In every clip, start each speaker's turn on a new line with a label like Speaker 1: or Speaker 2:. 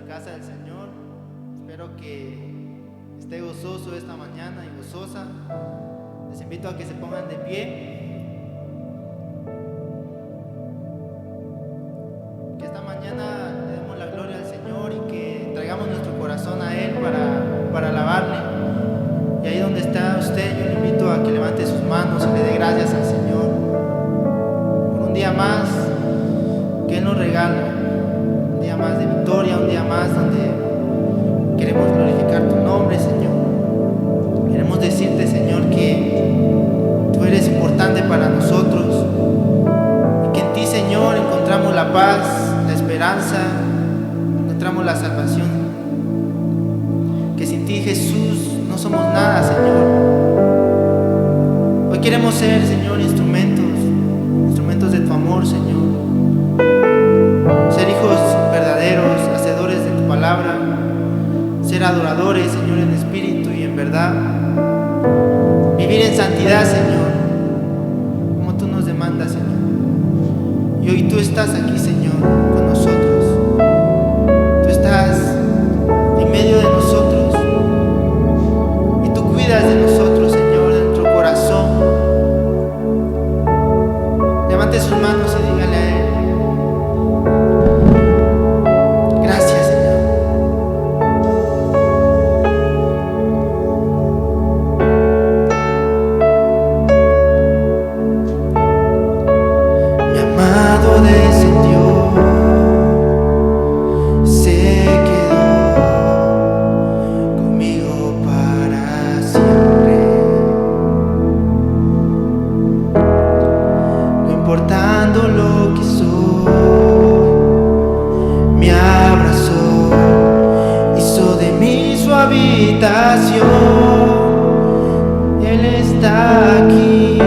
Speaker 1: casa del Señor. Espero que esté gozoso esta mañana y gozosa. Les invito a que se pongan de pie. Que esta mañana le demos la gloria al Señor y que traigamos nuestro corazón a Él para alabarle. Y ahí donde está usted, yo le invito a que levante sus manos y le dé gracias al Señor por un día más que Él nos regala. Un día más de victoria, un día más donde queremos glorificar tu nombre, Señor. Queremos decirte, Señor, que tú eres importante para nosotros y que en ti, Señor, encontramos la paz, la esperanza, encontramos la salvación. Que sin ti, Jesús, no somos nada, Señor. Hoy queremos ser, Señor, instrumentos de tu amor, Señor. Ser hijos verdaderos, hacedores de tu palabra, ser adoradores, Señor, en espíritu y en verdad, vivir en santidad, Señor, como tú nos demandas, Señor. Y hoy tú estás aquí, Señor, con nosotros. Tú estás en medio de nosotros y tú cuidas de nosotros, Señor, de nuestro corazón. Levante sus manos y dígale a Él: Él está aquí,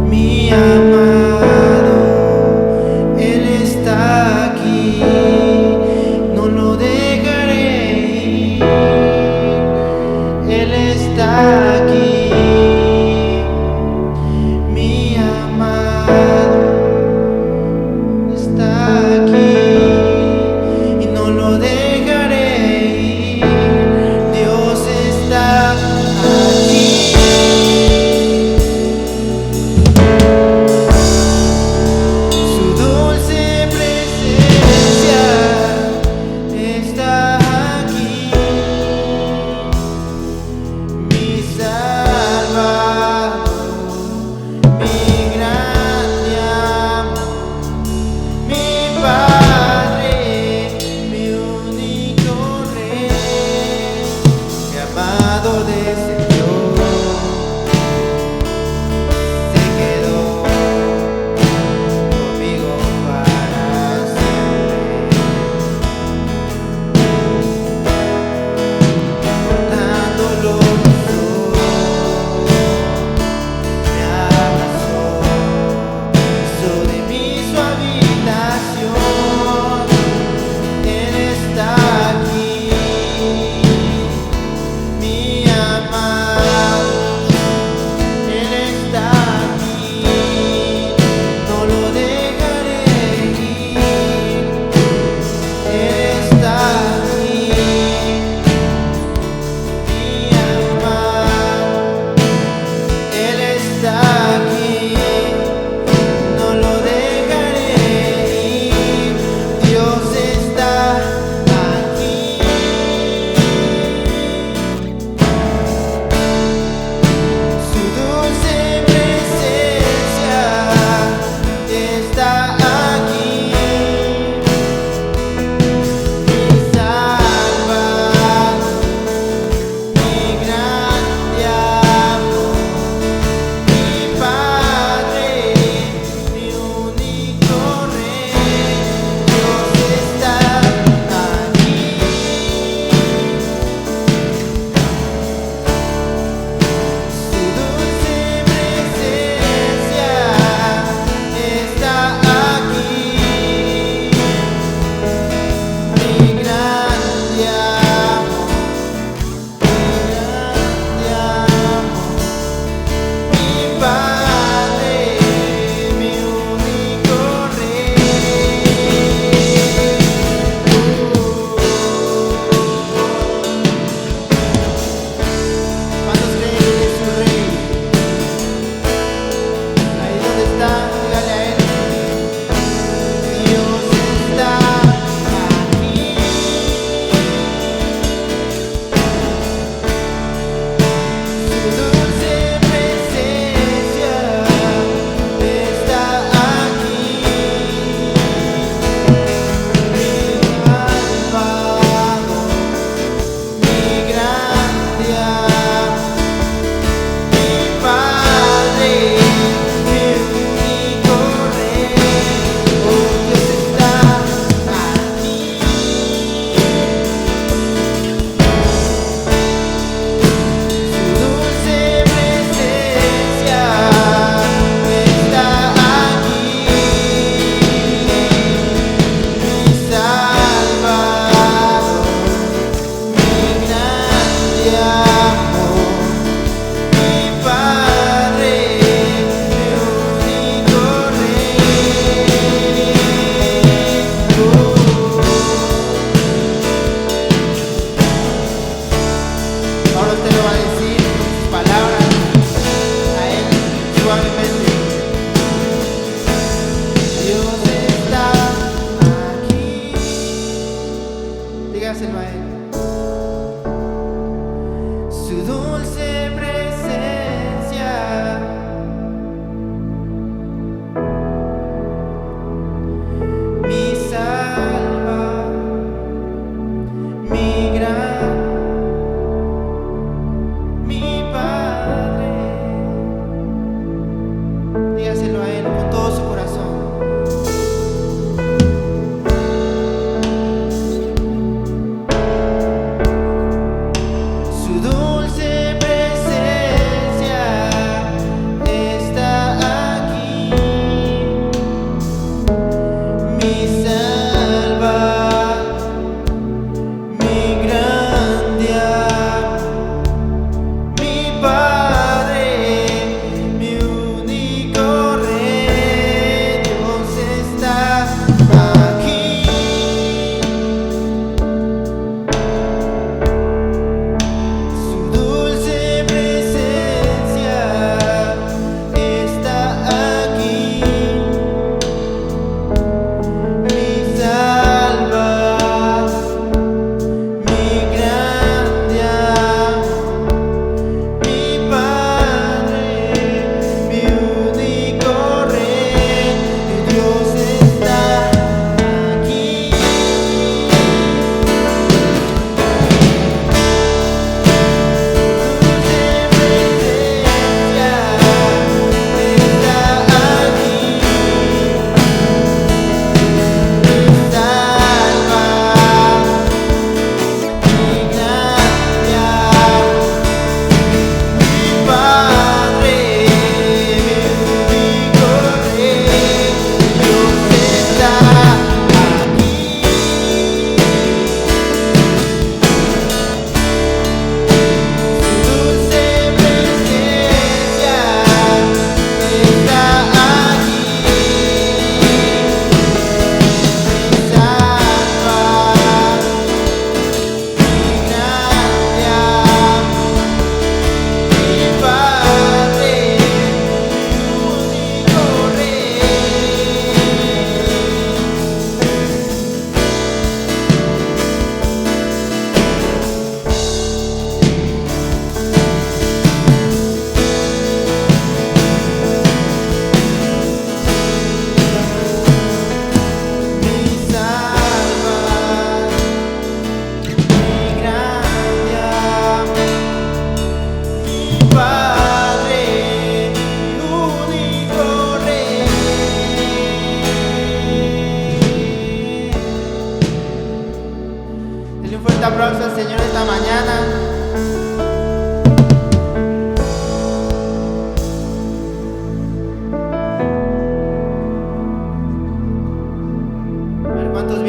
Speaker 1: mi amado, Él está aquí, no lo dejaré ir, Él está aquí, mi amado, está aquí y no lo dejaré ir.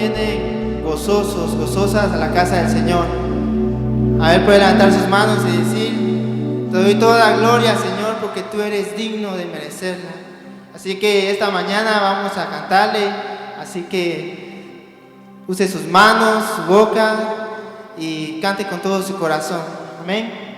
Speaker 1: vienen gozosos, gozosas a la casa del Señor? A ver, puede levantar sus manos y decir: te doy toda la gloria, Señor, porque tú eres digno de merecerla. Así que esta mañana vamos a cantarle, así que use sus manos, su boca y cante con todo su corazón. Amén.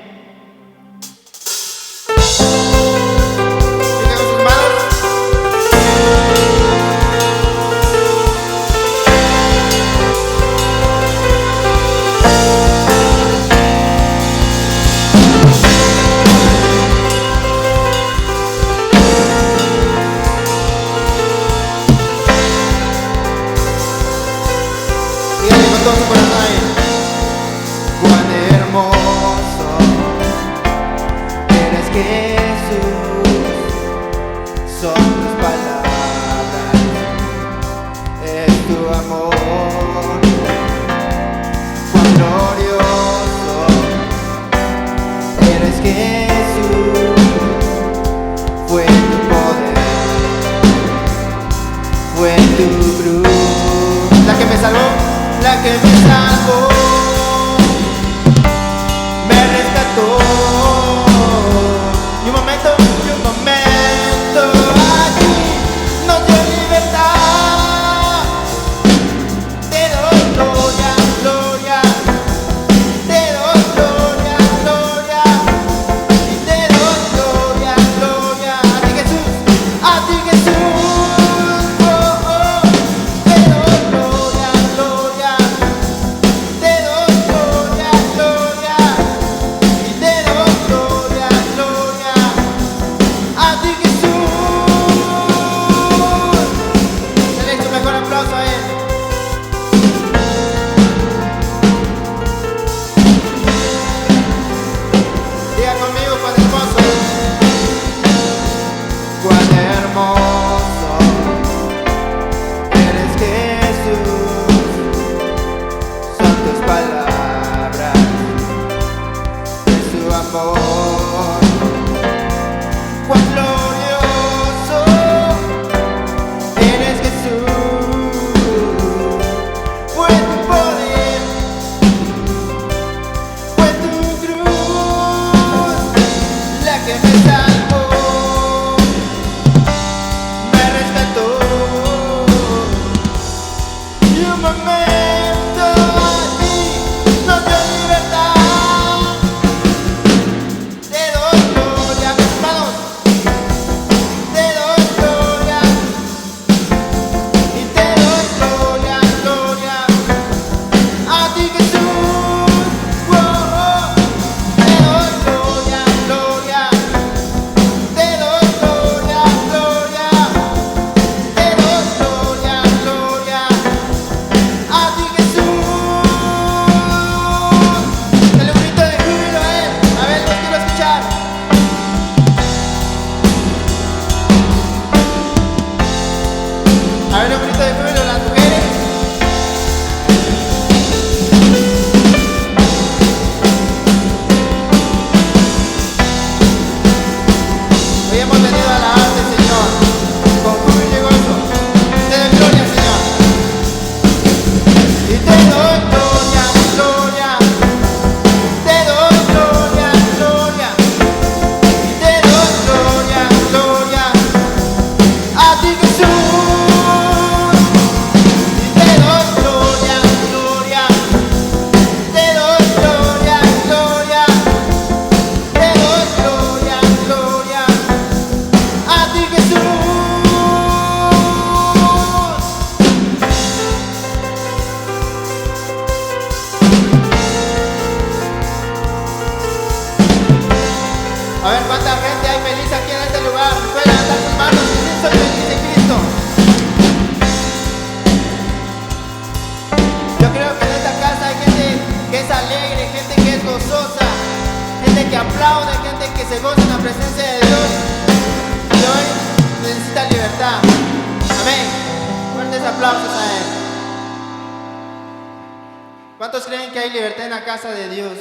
Speaker 2: ¿Cuántos creen que hay libertad en la casa de Dios?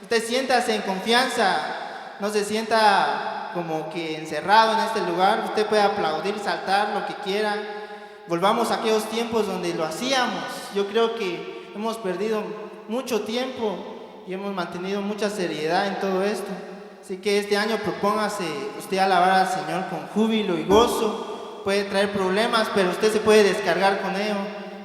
Speaker 2: Usted siéntase en confianza, no se sienta como que encerrado en este lugar. Usted puede aplaudir, saltar, lo que quiera. volvamos a aquellos tiempos donde lo hacíamos. Yo creo que hemos perdido mucho tiempo y hemos mantenido mucha seriedad en todo esto. Así que este año propóngase usted alabar al Señor con júbilo y gozo. Puede traer problemas, pero usted se puede descargar con ello.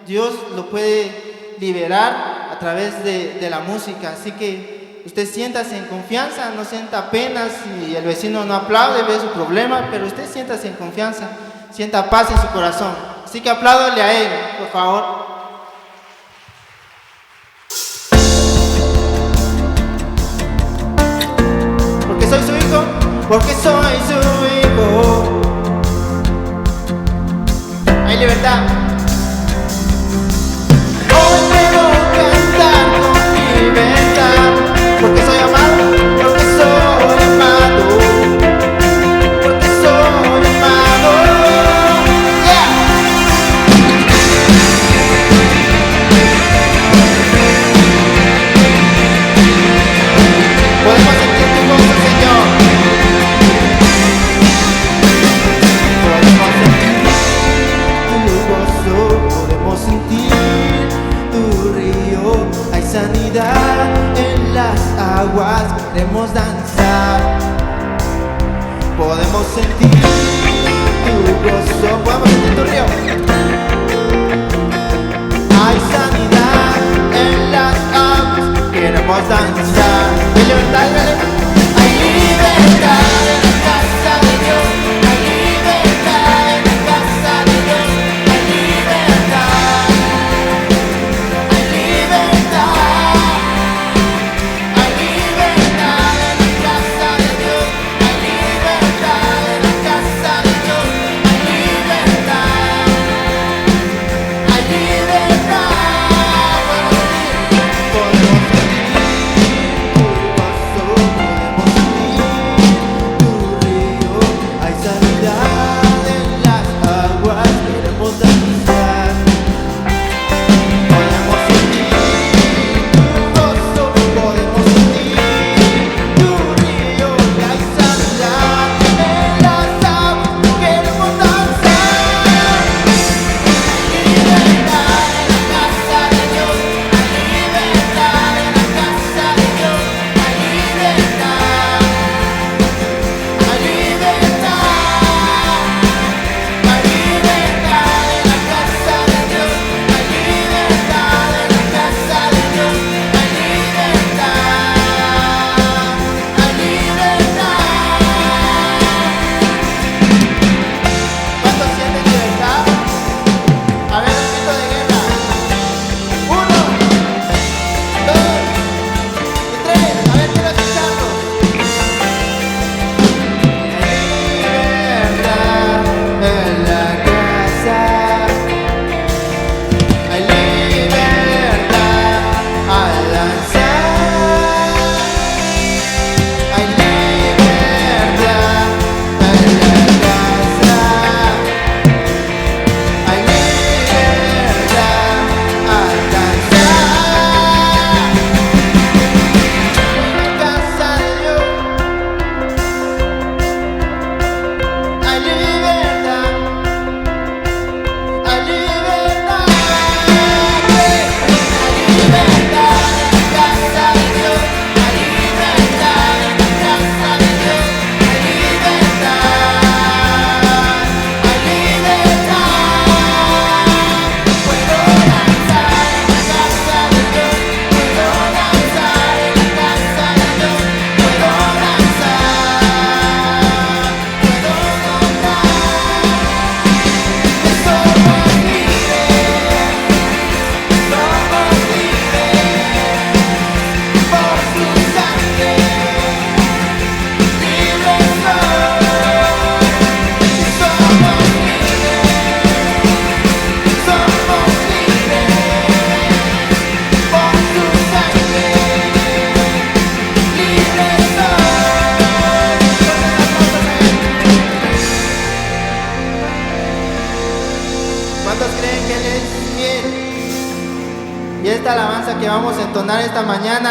Speaker 2: Dios lo puede liberar a través de la música. Así que usted siéntase en confianza, no sienta pena si el vecino no aplaude, ve su problema, pero usted siéntase en confianza, sienta paz en su corazón. Así que apláudale a Él, por favor. Porque soy su hijo, porque soy su hijo. Hay libertad. Hoy puedo cantar con libertad, porque soy amado, porque soy amado, porque soy amado. Yeah. Podemos sentir tu gozo, Señor. Podemos sentir tu gozo, podemos sentir tu río. Hay sanidad en las aguas, queremos danzar. Podemos sentir tu gozo, podemos sentir tu río. Hay sanidad en las aguas, queremos danzar. Hay libertad, hay libertad en la casa de Dios. Hay libertad en la casa de Dios. Hay libertad. Hay libertad. Hay libertad en la casa de Dios. Hay libertad en la casa de Dios. Hay libertad. Hay libertad. Podemos sentir tu gozo, podemos sentir tu río. Hay sanidad en las aguas, queremos danzar. Podemos sentir tu gozo, podemos sentir tu río. Hay sanidad en las aguas, queremos danzar. Hay libertad en la casa de Dios. Hay libertad en la casa de Dios. Hay libertad. Hay libertad. Hay libertad en la casa de Dios. Hay libertad en la casa de Dios. Hay libertad. Hay libertad. ¿Cuántos sienten libertad? A ver, el grito de guerra. 1, 2 y 3. A ver, quiero escucharlos. Hay libertad en la casa. Hay libertad al lanzar. Hay libertad en la casa. Hay libertad al danzar. En la casa de Dios hay libertad, hay libertad. Hay libertad en la casa de Dios. Hay libertad en la casa de Dios. Hay libertad. Hay libertad. Puedo danzar en la casa de Dios. Puedo danzar en la casa de Dios. Puedo danzar. Puedo cantar. Somos libres. Somos libres. Por su sangre. Libres soy. Somos libres. Somos libres. Por su sangre. Libres soy. ¿Cuántos creen que Él es fiel? Y esta alabanza que vamos a entonar esta mañana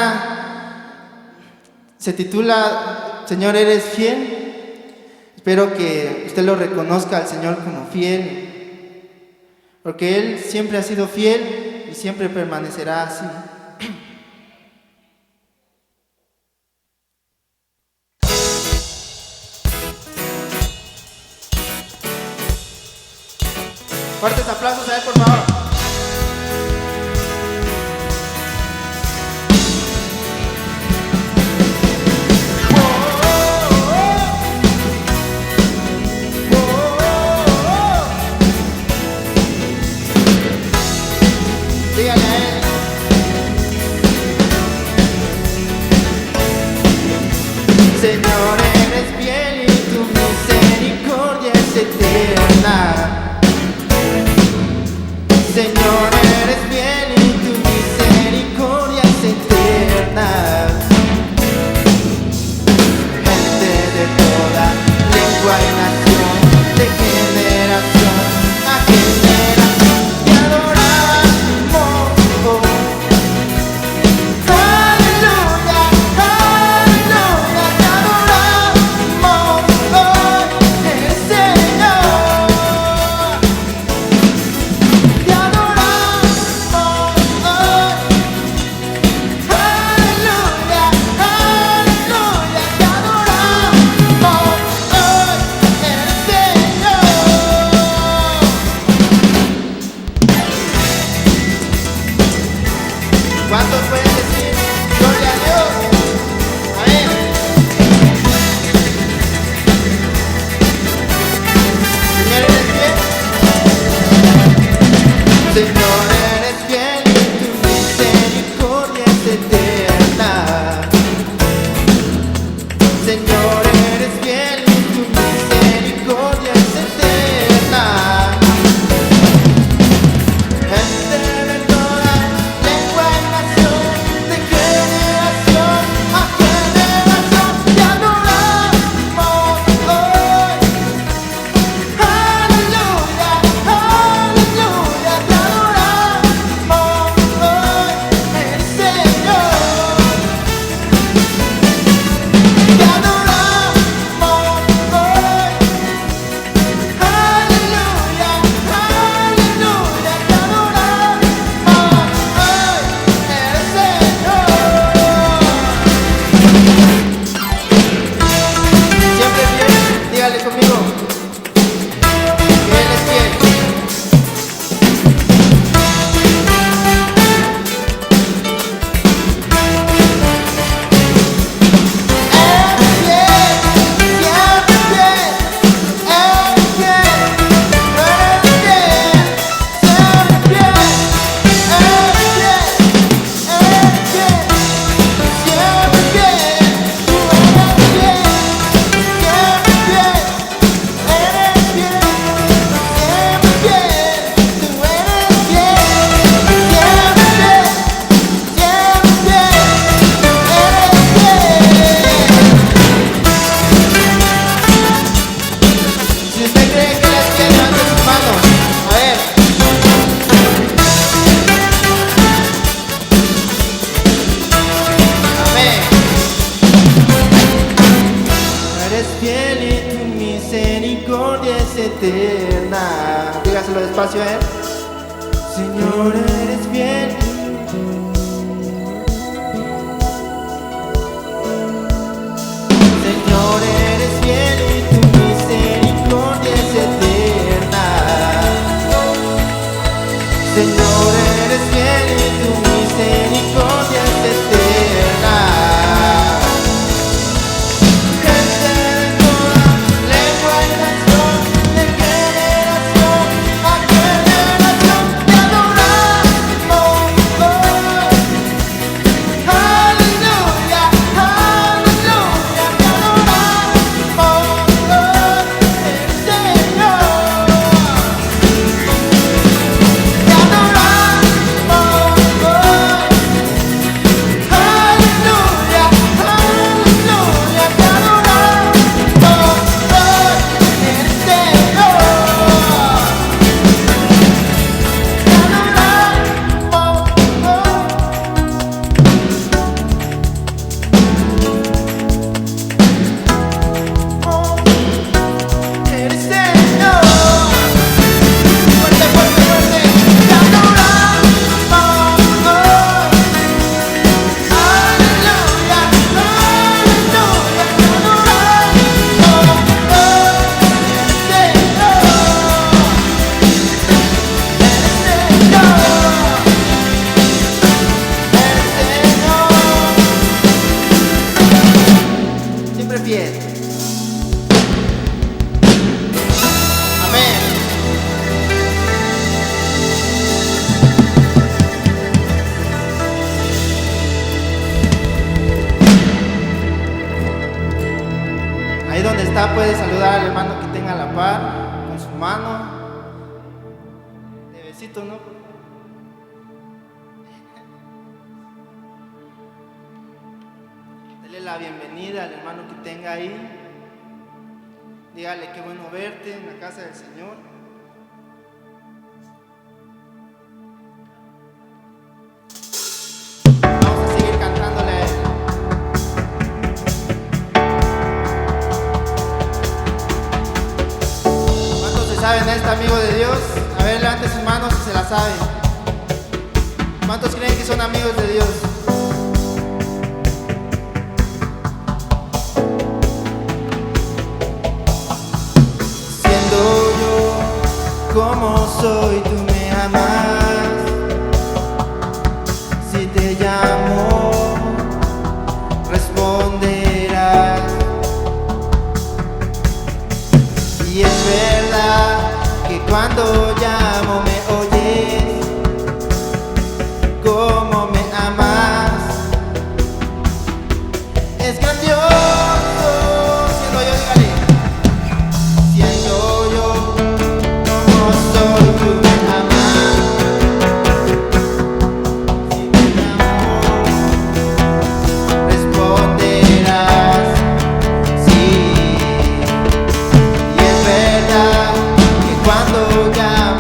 Speaker 2: se titula Señor, ¿eres fiel? Espero que usted lo reconozca al Señor como fiel. porque Él siempre ha sido fiel y siempre permanecerá así. Fuertes aplausos a Él, por favor. Dígale a Él. Señor, eres fiel y tu misericordia es eterna. Señor, eres fiel y tu misericordia es eterna. Gente de toda lengua y nación, de generación a generación, te adoramos. Aleluya, aleluya, te adoramos hoy, el Señor. Te adoramos hoy. Aleluya, aleluya, te adoramos hoy, el Señor. ¿Cuántos pueden decir gloria a Dios? Amén. Señor, eres fiel. Señor, eres fiel y tu misericordia es eterna. Señor, eres fiel y tu misericordia es eterna. Gente de toda lengua y nación, de generación a generación, te adoramos hoy. Aleluya, aleluya, te adoramos hoy, el Señor. Te adoramos hoy. Aleluya, aleluya, te adoramos hoy, el Señor. Siempre fiel, dígale conmigo, que Él es fiel. Si usted cree que Él es fiel, levante sus manos. A ver. Amén. Eres fiel y tu misericordia es eterna. Dígaselo despacio a Él. Señor, eres fiel. Señor, eres fiel y tu misericordia es eterna. Señor, eres fiel y tu misericordia es eterna. Gente de toda lengua y nación, de generación a generación, te adoramos hoy. Aleluya, aleluya, te adoramos ya puede saludar al hermano que tenga a la par con su mano. De besito, ¿no? Dele la bienvenida al hermano que tenga ahí. Dígale qué bueno verte en la casa del Señor. Vamos a seguir cantándole a Él. ¿Cuántos se saben esta, amigo de Dios? A ver, levante sus manos si se la saben. ¿Cuántos creen que son amigos de Dios? Como soy, tú me amas. Si te llamo, responderás. Y es verdad que cuando llamo me oyes. Como me amas, es grandioso. Siendo yo, dígale. Siendo yo. Cuando ya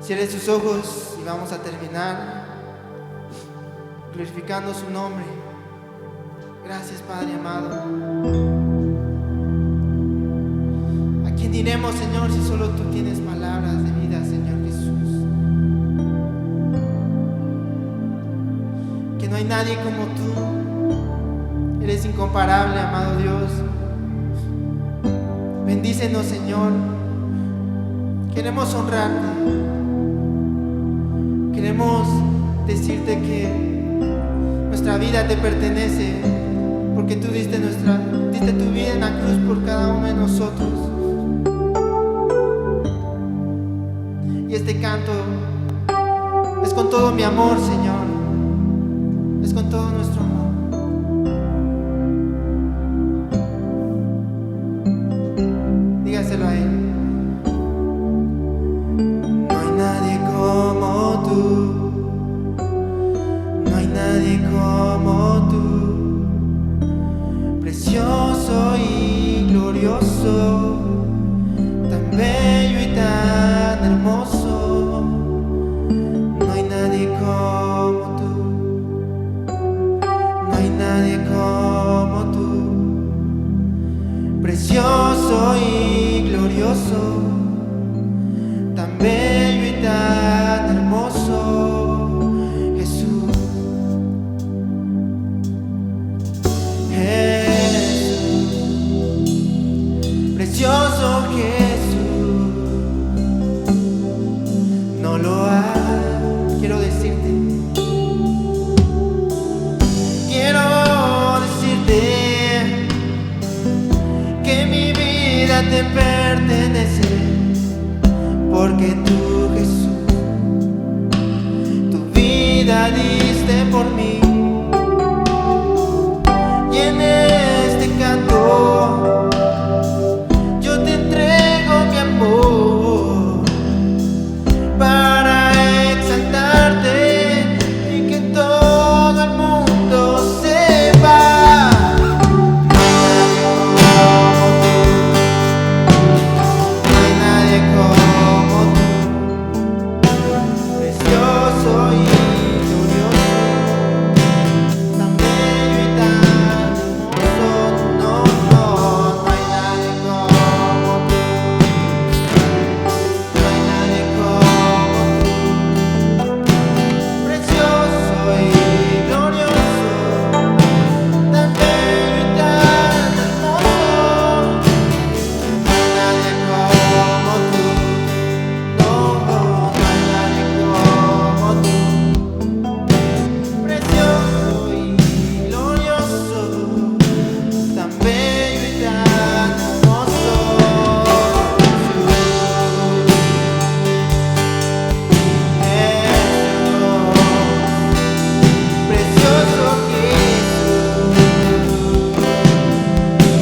Speaker 2: Cierre sus ojos y vamos a terminar glorificando su nombre. Gracias, Padre amado. ¿A quién diremos, Señor, si solo tú tienes palabras de vida, Señor Jesús? Que no hay nadie como tú. Eres incomparable, amado Dios. Bendícenos, Señor. Queremos honrarte. Queremos decirte que nuestra vida te pertenece, porque tú diste tu vida en la cruz por cada uno de nosotros. Y este canto es con todo mi amor, Señor. Es con todo nuestro amor. Dígaselo a Él. No hay nadie como tú. No hay nadie como tú. Precioso y glorioso, tan bello y tan hermoso. No hay nadie como tú. No hay nadie como tú. Precioso y glorioso, tan bello y tan hermoso, Jesús. Jesús, precioso Jesús. No lo hay, quiero decirte. Quiero decirte que mi vida te pertenece, porque tú, Jesús, tu vida diste por mí. Y en este canto yo te entrego mi amor para exaltarte y que todo el mundo sepa. No hay nadie como tú, precioso y glorioso, tan bello y tan hermoso. No, no, no hay nadie como tú. No hay nadie como tú, precioso y glorioso, tan bello y tan hermoso. No hay nadie como tú. No, no hay nadie como tú, precioso y glorioso, tan bello y tan hermoso, Jesús. Precioso Jesús.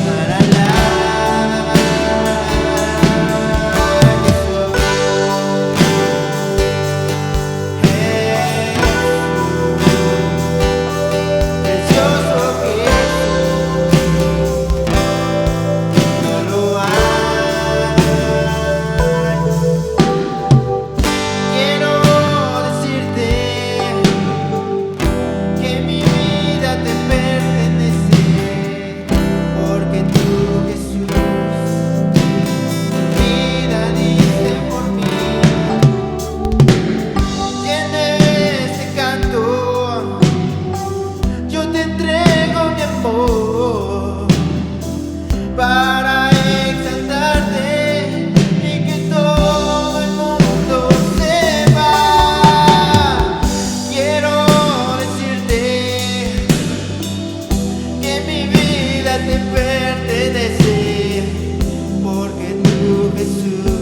Speaker 2: La, la, la. Precioso Jesús, no lo hay. Quiero decirte que mi vida te pertenece, porque tú, Jesús, tu vida diste por mí. Y en este canto yo te entrego mi amor para exaltarte y que todo el mundo sepa. Quiero decirte que mi vida te pertenece, porque tú, Jesús,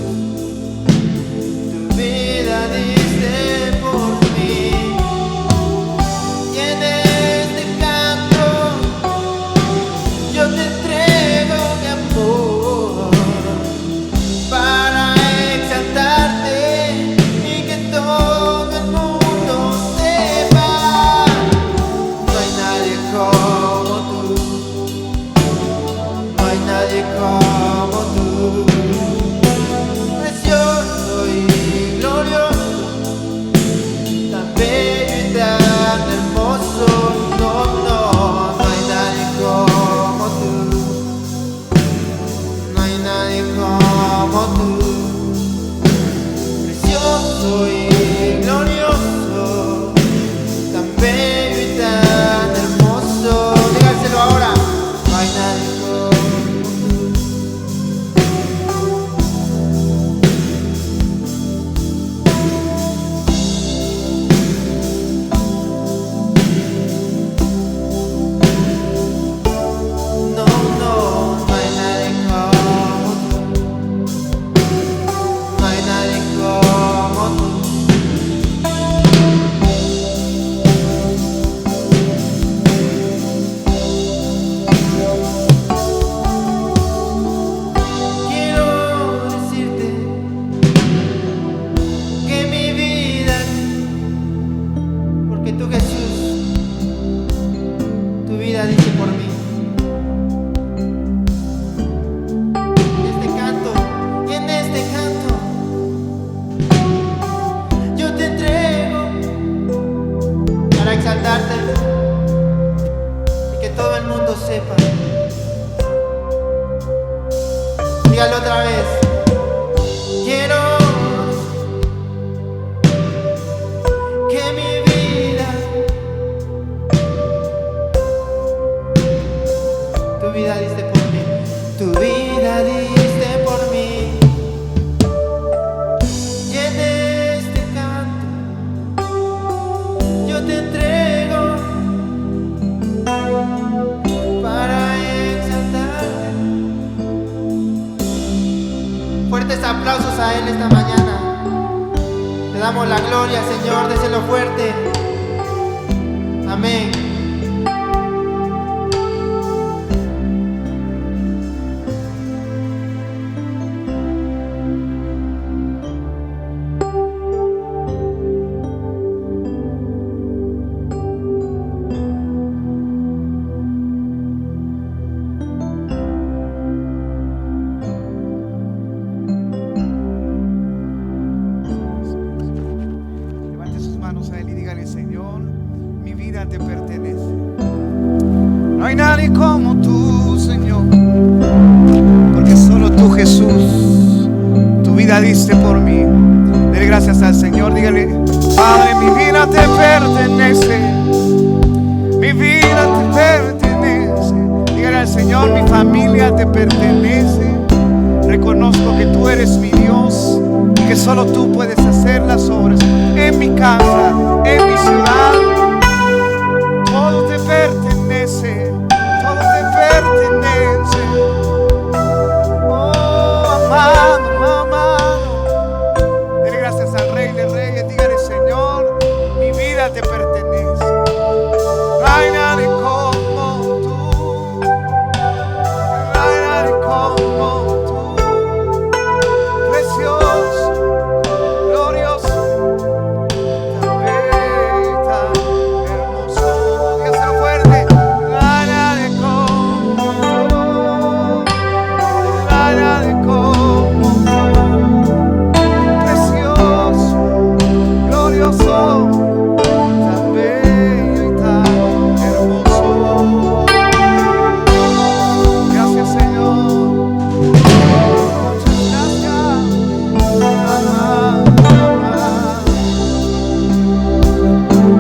Speaker 2: tu vida diste por mí. Y en este canto yo te entrego mi amor para exaltarte y que todo el mundo sepa. No hay nadie como tú. No hay nadie como tú. diste por mí. En este canto, yo te entrego para exaltarte y que todo el mundo sepa. Dígalo otra vez. Quiero que mi vida, tu vida diste por mí, tu vida diste por mí. Y en este canto yo te entrego para exaltarte. Fuertes aplausos a Él esta mañana. Le damos la gloria, Señor, déselo fuerte. Amén.
Speaker 3: Te pertenece. No hay nadie como tú, Señor, porque solo tú, Jesús, tu vida diste por mí. Dele gracias al Señor, dígale: Padre, mi vida te pertenece, mi vida te pertenece. Dígale al Señor: mi familia te pertenece. Reconozco que tú eres mi Dios y que solo tú puedes hacer las obras en mi casa, en mi ciudad. Todo te pertenece, todo te pertenece. Oh, amado, amado. Dele gracias al Rey de Reyes, dígale: Señor, mi vida te pertenece. No hay nadie como tú, no hay nadie como tú. Precioso, glorioso, tan bello, tan hermoso. Dígaselo fuerte. No hay nadie como tú, no hay nadie como tú. Precioso, glorioso, tan bello y tan hermoso. Gracias, Señor. Muchas gracias.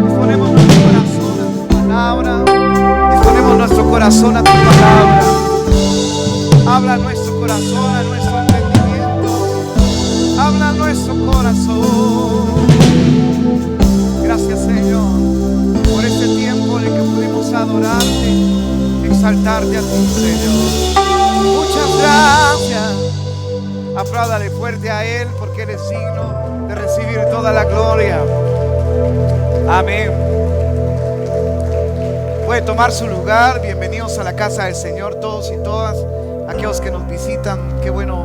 Speaker 3: Disponemos nuestro corazón a tu palabra. Disponemos nuestro corazón a tu palabra. Habla a nuestro corazón, a nuestro entendimiento. Habla a nuestro corazón. Gracias, Señor, por este tiempo en el que pudimos adorarte, exaltarte a ti, Señor. Muchas gracias. Apláudale fuerte a Él, porque Él es digno de recibir toda la gloria. Amén. Puede tomar su lugar. Bienvenidos a la casa del Señor, todos y todas. Aquellos que nos visitan, qué bueno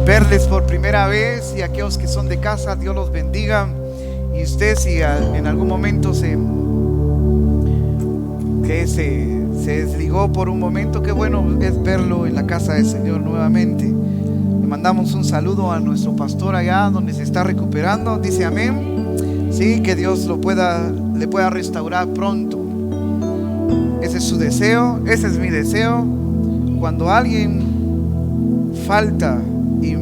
Speaker 3: verles por primera vez. Y aquellos que son de casa, Dios los bendiga. Y usted, si en algún momento se desligó por un momento, qué bueno es verlo en la casa del Señor nuevamente. Le mandamos un saludo a nuestro pastor allá donde se está recuperando. Dice amén. Sí, que Dios le pueda restaurar pronto. Ese es su deseo, ese es mi deseo. Cuando alguien falta, y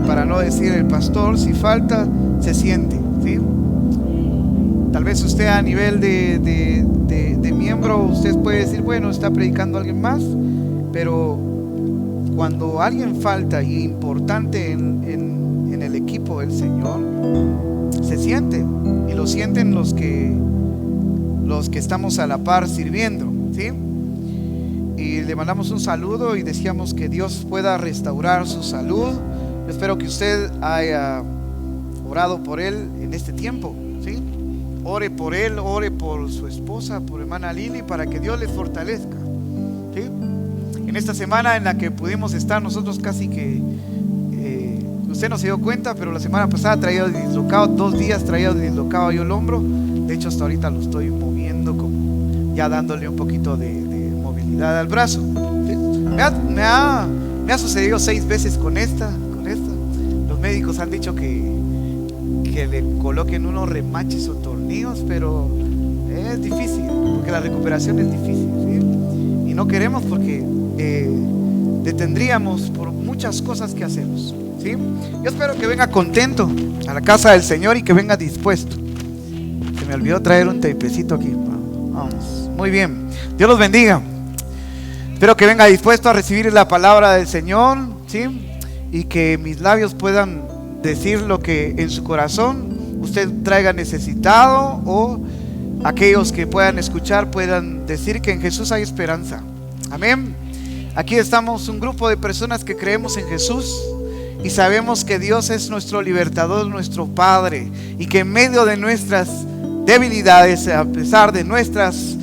Speaker 3: para no decir el pastor, si falta, se siente, ¿sí? Tal vez usted a nivel de miembro, usted puede decir, bueno, está predicando alguien más, pero cuando alguien falta y importante en el equipo del Señor, se siente, y lo sienten los que estamos a la par sirviendo, ¿sí? Y le mandamos un saludo y deseamos que Dios pueda restaurar su salud. Espero que usted haya orado por él en este tiempo, ¿sí? Ore por él, ore por su esposa, por hermana Lili, para que Dios les fortalezca, ¿sí? En esta semana en la que pudimos estar nosotros casi que usted no se dio cuenta, pero la semana pasada traía dislocado, 2 días traía dislocado yo el hombro. De hecho hasta ahorita lo estoy moviendo como ya dándole un poquito de movilidad al brazo. ¿Sí? Me ha sucedido 6 veces con esta. Los médicos han dicho que le coloquen unos remaches o tornillos, pero es difícil, porque la recuperación es difícil, ¿sí? Y no queremos porque detendríamos por muchas cosas que hacemos, ¿sí? Yo espero que venga contento a la casa del Señor y que venga dispuesto. Se me olvidó traer un tapecito aquí. Vamos, muy bien, Dios los bendiga. Espero que venga dispuesto a recibir la palabra del Señor, ¿sí? Y que mis labios puedan decir lo que en su corazón usted traiga necesitado, o aquellos que puedan escuchar puedan decir que en Jesús hay esperanza. Amén. Aquí estamos un grupo de personas que creemos en Jesús y sabemos que Dios es nuestro libertador, nuestro Padre, y que en medio de nuestras debilidades, a pesar de nuestras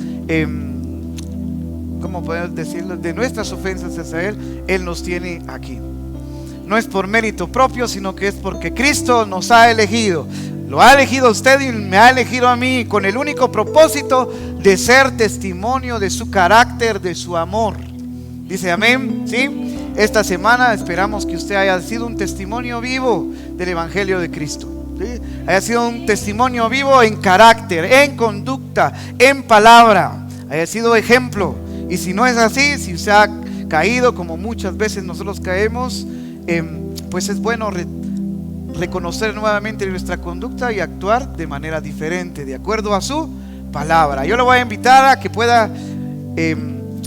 Speaker 3: ¿cómo podemos decirlo? De nuestras ofensas hacia Él nos tiene aquí. No es por mérito propio, sino que es porque Cristo nos ha elegido. Lo ha elegido a usted y me ha elegido a mí con el único propósito de ser testimonio de su carácter, de su amor. Dice amén, ¿sí? Esta semana esperamos que usted haya sido un testimonio vivo del Evangelio de Cristo, ¿sí? Haya sido un testimonio vivo en carácter, en conducta, en palabra. Haya sido ejemplo. Y si no es así, si usted ha caído como muchas veces nosotros caemos, pues es bueno reconocer nuevamente nuestra conducta y actuar de manera diferente, de acuerdo a su palabra. Yo le voy a invitar a que pueda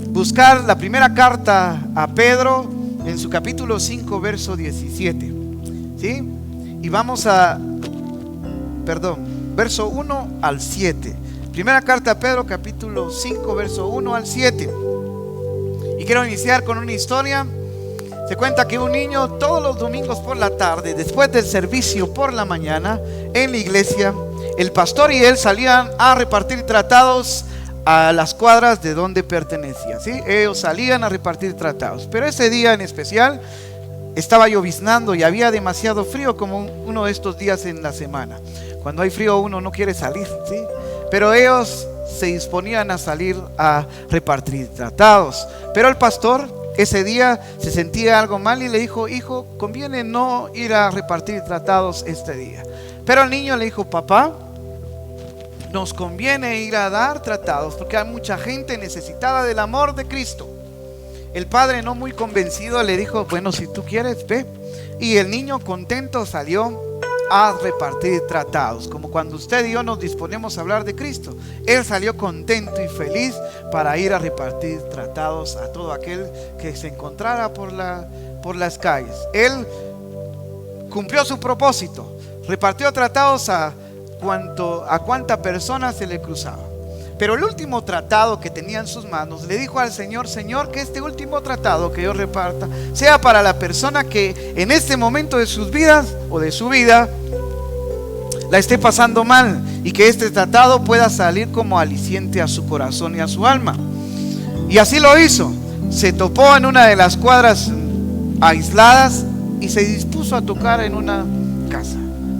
Speaker 3: buscar la primera carta a Pedro en su capítulo 5, verso 17, ¿sí? Y vamos a, verso 1 al 7. Primera carta a Pedro, capítulo 5, verso 1 al 7. Y quiero iniciar con una historia. Se cuenta que un niño todos los domingos por la tarde, después del servicio por la mañana en la iglesia, el pastor y él salían a repartir tratados a las cuadras de donde pertenecía, ¿sí? Ellos salían a repartir tratados, pero ese día en especial estaba lloviznando y había demasiado frío, como uno de estos días en la semana. Cuando hay frío uno no quiere salir, ¿sí? Pero ellos se disponían a salir a repartir tratados, pero el pastor ese día se sentía algo mal y le dijo: hijo, conviene no ir a repartir tratados este día. Pero el niño le dijo: papá, nos conviene ir a dar tratados porque hay mucha gente necesitada del amor de Cristo. El padre, no muy convencido, le dijo: bueno, si tú quieres, ve. Y el niño contento salió a repartir tratados, como cuando usted y yo nos disponemos a hablar de Cristo. Él salió contento y feliz para ir a repartir tratados a todo aquel que se encontrara por las calles. Él cumplió su propósito, repartió tratados a cuanta persona se le cruzaba. Pero el último tratado que tenía en sus manos, le dijo al Señor: Señor, que este último tratado que yo reparta sea para la persona que en este momento de sus vidas o de su vida la esté pasando mal, y que este tratado pueda salir como aliciente a su corazón y a su alma. Y así lo hizo. Se topó en una de las cuadras aisladas y se dispuso a tocar en una casa.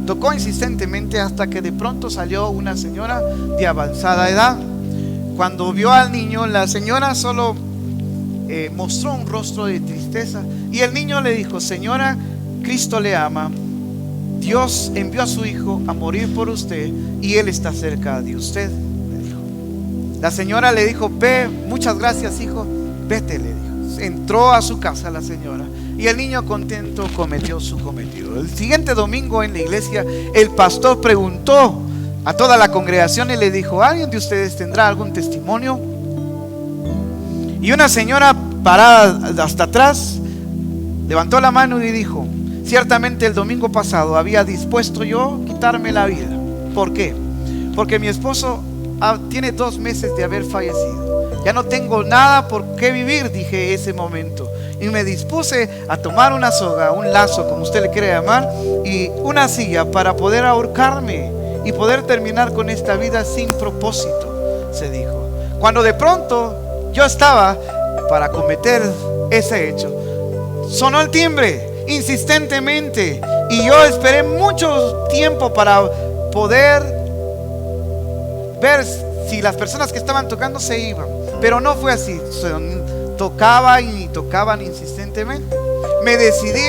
Speaker 3: Tocó insistentemente hasta que de pronto salió una señora de avanzada edad. Cuando vio al niño, la señora solo mostró un rostro de tristeza, y el niño le dijo: señora, Cristo le ama, Dios envió a su hijo a morir por usted y Él está cerca de usted, le dijo. La señora le dijo: ve, muchas gracias, hijo, vete, le dijo. Entró a su casa la señora y el niño contento cometió su cometido. El siguiente domingo en la iglesia, el pastor preguntó a toda la congregación y le dijo: ¿alguien de ustedes tendrá algún testimonio? Y una señora parada hasta atrás levantó la mano y dijo: ciertamente el domingo pasado había dispuesto yo quitarme la vida. ¿Por qué? Porque mi esposo tiene 2 meses de haber fallecido. Ya no tengo nada por qué vivir, dije ese momento. Y me dispuse a tomar una soga, un lazo, como usted le quiere llamar, y una silla para poder ahorcarme y poder terminar con esta vida sin propósito, se dijo. Cuando de pronto yo estaba para cometer ese hecho, sonó el timbre insistentemente y yo esperé mucho tiempo para poder ver si las personas que estaban tocando se iban. Pero no fue así. Tocaban y tocaban insistentemente. Me decidí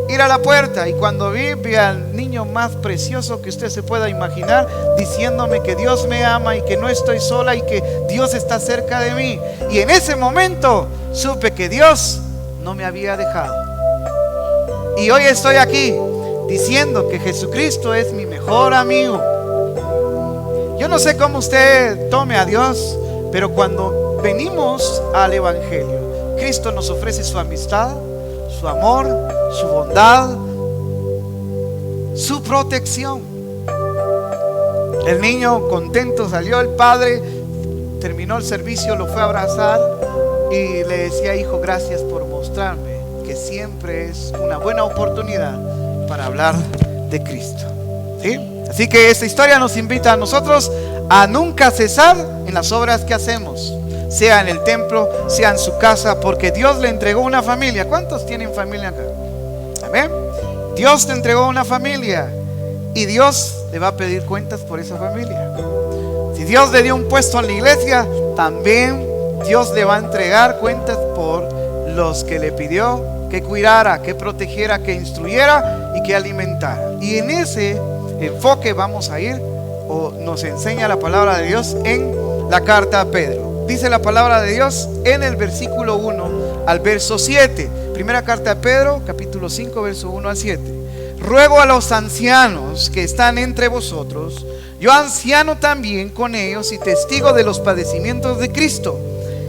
Speaker 3: ir a la puerta, y cuando vi al niño más precioso que usted se pueda imaginar, diciéndome que Dios me ama y que no estoy sola y que Dios está cerca de mí. Y en ese momento supe que Dios no me había dejado. Y hoy estoy aquí diciendo que Jesucristo es mi mejor amigo. Yo no sé cómo usted tome a Dios, pero cuando venimos al Evangelio, Cristo nos ofrece su amistad, su amor, su bondad, su protección. El niño contento salió, el padre terminó el servicio, lo fue a abrazar y le decía: hijo, gracias por mostrarme que siempre es una buena oportunidad para hablar de Cristo. ¿Sí? Así que esta historia nos invita a nosotros a nunca cesar en las obras que hacemos, sea en el templo, sea en su casa, porque Dios le entregó una familia. ¿Cuántos tienen familia acá? Amén. Dios te entregó una familia y Dios le va a pedir cuentas por esa familia. Si Dios le dio un puesto en la iglesia, también Dios le va a entregar cuentas por los que le pidió que cuidara, que protegiera, que instruyera y que alimentara. Y en ese enfoque vamos a ir, o nos enseña la palabra de Dios en la carta a Pedro. Dice la palabra de Dios en el versículo 1 al verso 7. Primera carta de Pedro, capítulo 5, verso 1 al 7. Ruego a los ancianos que están entre vosotros, yo anciano también con ellos y testigo de los padecimientos de Cristo,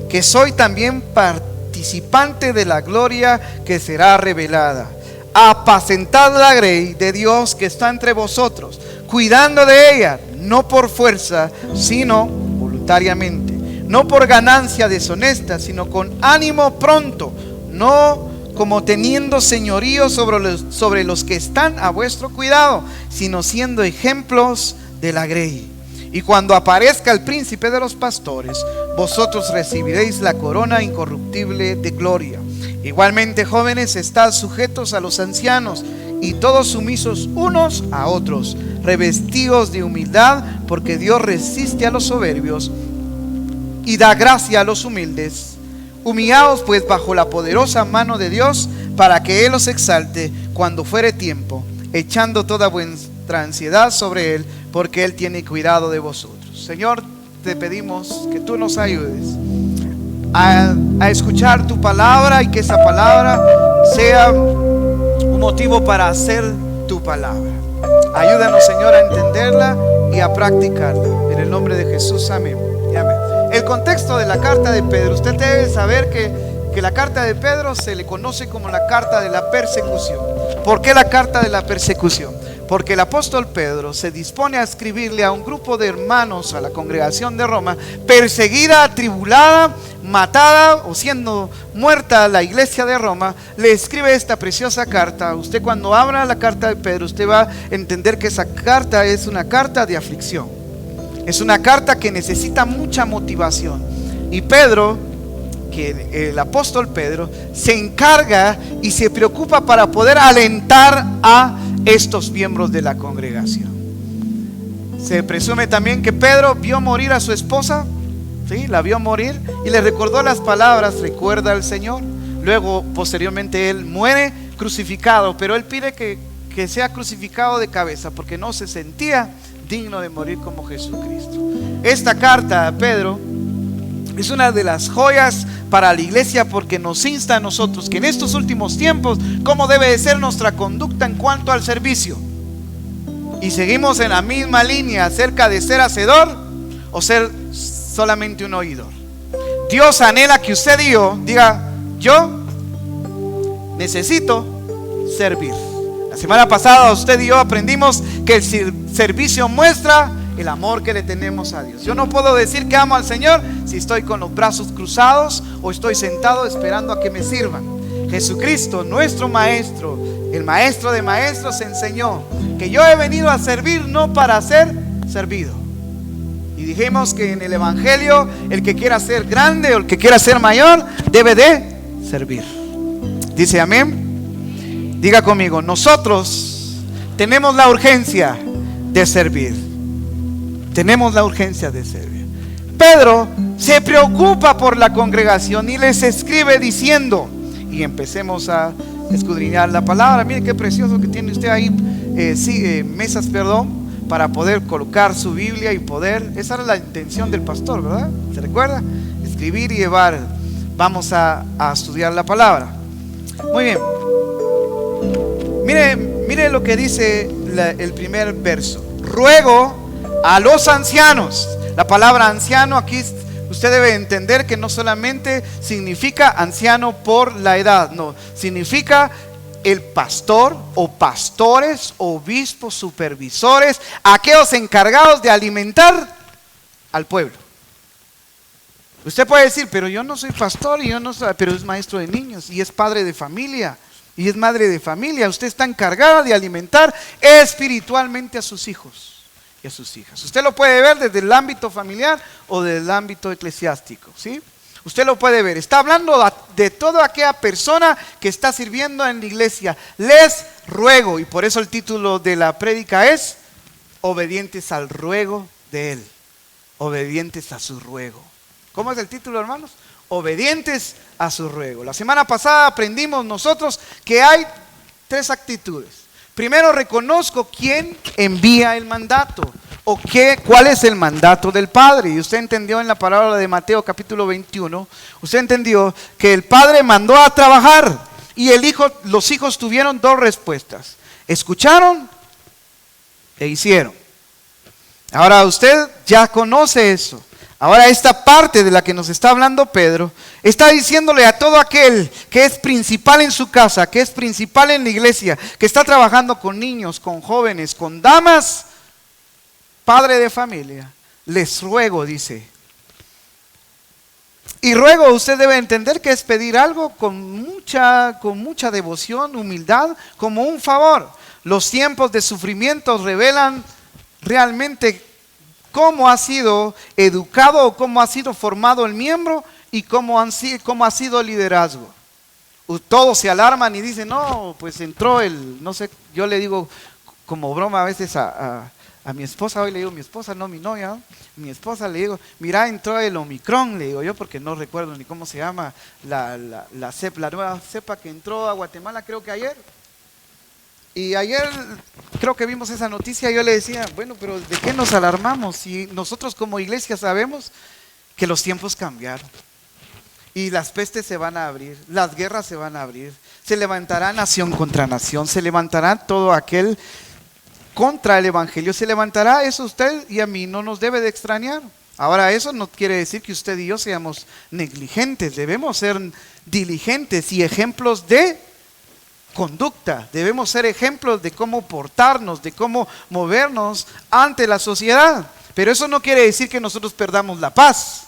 Speaker 3: que soy también participante de la gloria que será revelada. Apacentad la grey de Dios que está entre vosotros, cuidando de ella, no por fuerza, sino voluntariamente, no por ganancia deshonesta, sino con ánimo pronto, no como teniendo señorío sobre los que están a vuestro cuidado, sino siendo ejemplos de la grey. Y cuando aparezca el príncipe de los pastores, vosotros recibiréis la corona incorruptible de gloria. Igualmente, jóvenes, estad sujetos a los ancianos, y todos sumisos unos a otros, revestidos de humildad, porque Dios resiste a los soberbios y da gracia a los humildes. Humillaos pues bajo la poderosa mano de Dios, para que Él os exalte cuando fuere tiempo, echando toda vuestra ansiedad sobre Él, porque Él tiene cuidado de vosotros. Señor, te pedimos que tú nos ayudes a escuchar tu palabra, y que esa palabra sea un motivo para hacer tu palabra. Ayúdanos, Señor, a entenderla y a practicarla. En el nombre de Jesús, amén y amén. El contexto de la carta de Pedro, usted debe saber que la carta de Pedro se le conoce como la carta de la persecución. ¿Por qué la carta de la persecución? Porque el apóstol Pedro se dispone a escribirle a un grupo de hermanos, a la congregación de Roma, perseguida, atribulada, matada o siendo muerta la iglesia de Roma. Le escribe esta preciosa carta. Usted, cuando abra la carta de Pedro, usted va a entender que esa carta es una carta de aflicción. Es una carta que necesita mucha motivación. Y Pedro, que el apóstol Pedro, se encarga y se preocupa para poder alentar a estos miembros de la congregación. Se presume también que Pedro vio morir a su esposa, ¿sí? La vio morir y le recordó las palabras: recuerda al Señor. Luego, posteriormente, él muere crucificado, pero él pide que sea crucificado de cabeza, porque no se sentía digno de morir como Jesucristo. Esta carta a Pedro es una de las joyas para la iglesia, porque nos insta a nosotros que en estos últimos tiempos, cómo debe de ser nuestra conducta en cuanto al servicio. Y seguimos en la misma línea acerca de ser hacedor o ser solamente un oidor. Dios anhela que usted y yo diga: yo necesito servir. La semana pasada usted y yo aprendimos que el servicio muestra el amor que le tenemos a Dios. Yo no puedo decir que amo al Señor si estoy con los brazos cruzados o estoy sentado esperando a que me sirvan. Jesucristo, nuestro maestro, el maestro de maestros, enseñó que yo he venido a servir, no para ser servido. Y dijimos que en el evangelio, el que quiera ser grande o el que quiera ser mayor debe de servir. Dice amén. Diga conmigo: nosotros tenemos la urgencia de servir. Tenemos la urgencia de servir. Pedro se preocupa por la congregación y les escribe diciendo, y empecemos a escudriñar la palabra. Miren qué precioso que tiene usted ahí, mesas, para poder colocar su Biblia y poder, esa era la intención del pastor, ¿verdad? ¿Se recuerda? Escribir y llevar. Vamos a estudiar la palabra. Muy bien. Mire lo que dice el primer verso. Ruego a los ancianos. La palabra anciano aquí usted debe entender que no solamente significa anciano por la edad, no, significa el pastor o pastores, obispos, supervisores, aquellos encargados de alimentar al pueblo. Usted puede decir, pero yo no soy pastor y yo no soy, pero es maestro de niños y es padre de familia y es madre de familia. Usted está encargada de alimentar espiritualmente a sus hijos y a sus hijas. Usted lo puede ver desde el ámbito familiar o desde el ámbito eclesiástico, ¿sí? Usted lo puede ver. Está hablando de toda aquella persona que está sirviendo en la iglesia. Les ruego, y por eso el título de la prédica es obedientes al ruego de Él. Obedientes a su ruego. ¿Cómo es el título, hermanos? Obedientes a su ruego. La semana pasada aprendimos nosotros que hay 3 actitudes. Primero, reconozco quién envía el mandato o cuál es el mandato del Padre. Y usted entendió en la palabra de Mateo capítulo 21, usted entendió que el Padre mandó a trabajar y los hijos tuvieron 2 respuestas. Escucharon e hicieron. Ahora usted ya conoce eso. Ahora esta parte de la que nos está hablando Pedro, está diciéndole a todo aquel que es principal en su casa, que es principal en la iglesia, que está trabajando con niños, con jóvenes, con damas, padre de familia, les ruego, dice. Y ruego, usted debe entender que es pedir algo con mucha devoción, humildad, como un favor. Los tiempos de sufrimiento revelan realmente cómo ha sido educado o cómo ha sido formado el miembro y cómo ha sido el liderazgo. Todos se alarman y dicen, no, pues entró no sé, yo le digo como broma a veces a mi esposa, hoy le digo mi esposa, no mi novia, ¿no? Mi esposa le digo, mira, entró el Omicron, le digo yo, porque no recuerdo ni cómo se llama la nueva cepa que entró a Guatemala, creo que ayer. Y ayer creo que vimos esa noticia, yo le decía, bueno, pero ¿de qué nos alarmamos? Si nosotros como iglesia sabemos que los tiempos cambiaron y las pestes se van a abrir, las guerras se van a abrir, se levantará nación contra nación, se levantará todo aquel contra el evangelio, se levantará. Eso usted y a mí no nos debe de extrañar. Ahora, eso no quiere decir que usted y yo seamos negligentes, debemos ser diligentes y ejemplos de conducta, debemos ser ejemplos de cómo portarnos, de cómo movernos ante la sociedad. Pero eso no quiere decir que nosotros perdamos la paz,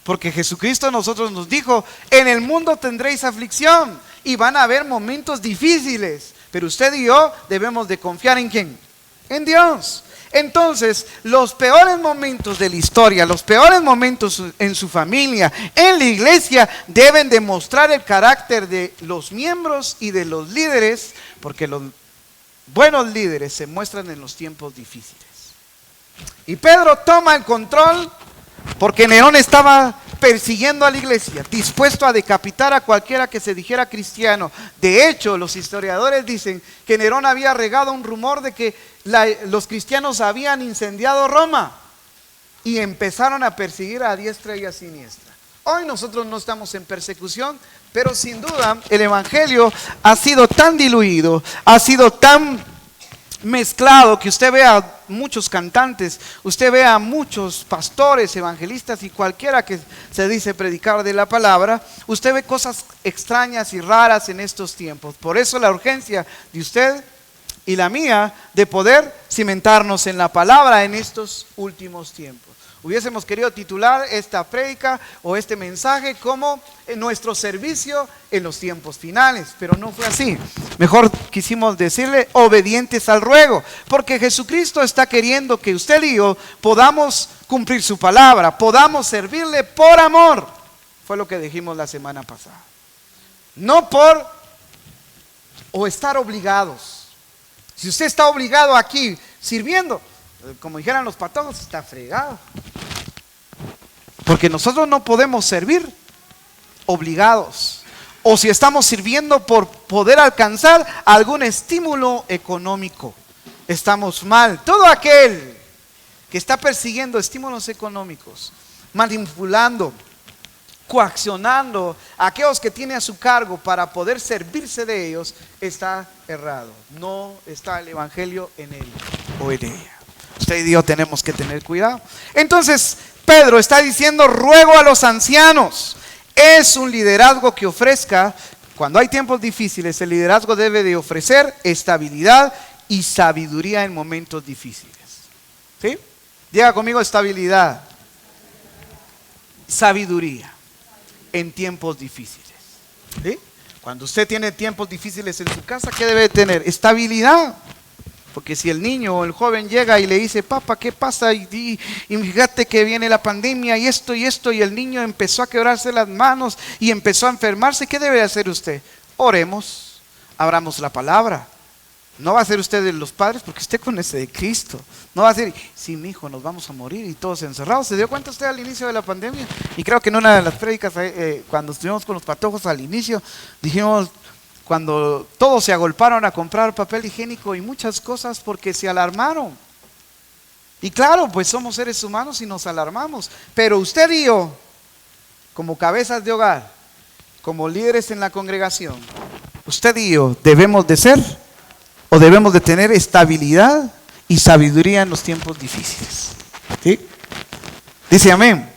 Speaker 3: porque Jesucristo a nosotros nos dijo, en el mundo tendréis aflicción y van a haber momentos difíciles, pero usted y yo debemos de confiar ¿en quién? En Dios. Entonces, los peores momentos de la historia, los peores momentos en su familia, en la iglesia, deben demostrar el carácter de los miembros y de los líderes, porque los buenos líderes se muestran en los tiempos difíciles. Y Pedro toma el control porque Nerón estaba persiguiendo a la iglesia, dispuesto a decapitar a cualquiera que se dijera cristiano. De hecho, los historiadores dicen que Nerón había regado un rumor de que los cristianos habían incendiado Roma y empezaron a perseguir a diestra y a siniestra. Hoy nosotros no estamos en persecución, pero sin duda el evangelio ha sido tan diluido, ha sido tan mezclado, que usted vea muchos cantantes, usted vea muchos pastores, evangelistas y cualquiera que se dice predicar de la palabra, usted ve cosas extrañas y raras en estos tiempos. Por eso la urgencia de usted y la mía de poder cimentarnos en la palabra en estos últimos tiempos. Hubiésemos querido titular esta prédica o este mensaje como nuestro servicio en los tiempos finales, pero no fue así. Mejor quisimos decirle obedientes al ruego, porque Jesucristo está queriendo que usted y yo podamos cumplir su palabra, podamos servirle por amor. Fue lo que dijimos la semana pasada. No por o estar obligados. Si usted está obligado aquí sirviendo, como dijeran los patojos, está fregado. Porque nosotros no podemos servir obligados. O si estamos sirviendo por poder alcanzar algún estímulo económico, estamos mal. Todo aquel que está persiguiendo estímulos económicos, manipulando, coaccionando a aquellos que tiene a su cargo para poder servirse de ellos, está errado. No está el evangelio en él o en ella. Usted y yo tenemos que tener cuidado. Entonces Pedro está diciendo: ruego a los ancianos. Es un liderazgo que ofrezca, cuando hay tiempos difíciles, el liderazgo debe de ofrecer estabilidad y sabiduría en momentos difíciles. ¿Sí? Diga conmigo: estabilidad, sabiduría en tiempos difíciles. ¿Sí? Cuando usted tiene tiempos difíciles en su casa, ¿qué debe tener? Estabilidad. Porque si el niño o el joven llega y le dice: papá, ¿qué pasa? Y fíjate que viene la pandemia y esto, y el niño empezó a quebrarse las manos y empezó a enfermarse, ¿qué debe hacer usted? Oremos, abramos la palabra. No va a ser usted de los padres, porque usted conoce de Cristo. No va a ser: sí, mi hijo, nos vamos a morir y todos encerrados. ¿Se dio cuenta usted al inicio de la pandemia? Y creo que en una de las prédicas, cuando estuvimos con los patojos al inicio, dijimos, cuando todos se agolparon a comprar papel higiénico y muchas cosas porque se alarmaron. Y claro, pues somos seres humanos y nos alarmamos. Pero usted y yo, como cabezas de hogar, como líderes en la congregación, usted y yo debemos de ser o debemos de tener estabilidad y sabiduría en los tiempos difíciles. ¿Sí? Dice amén.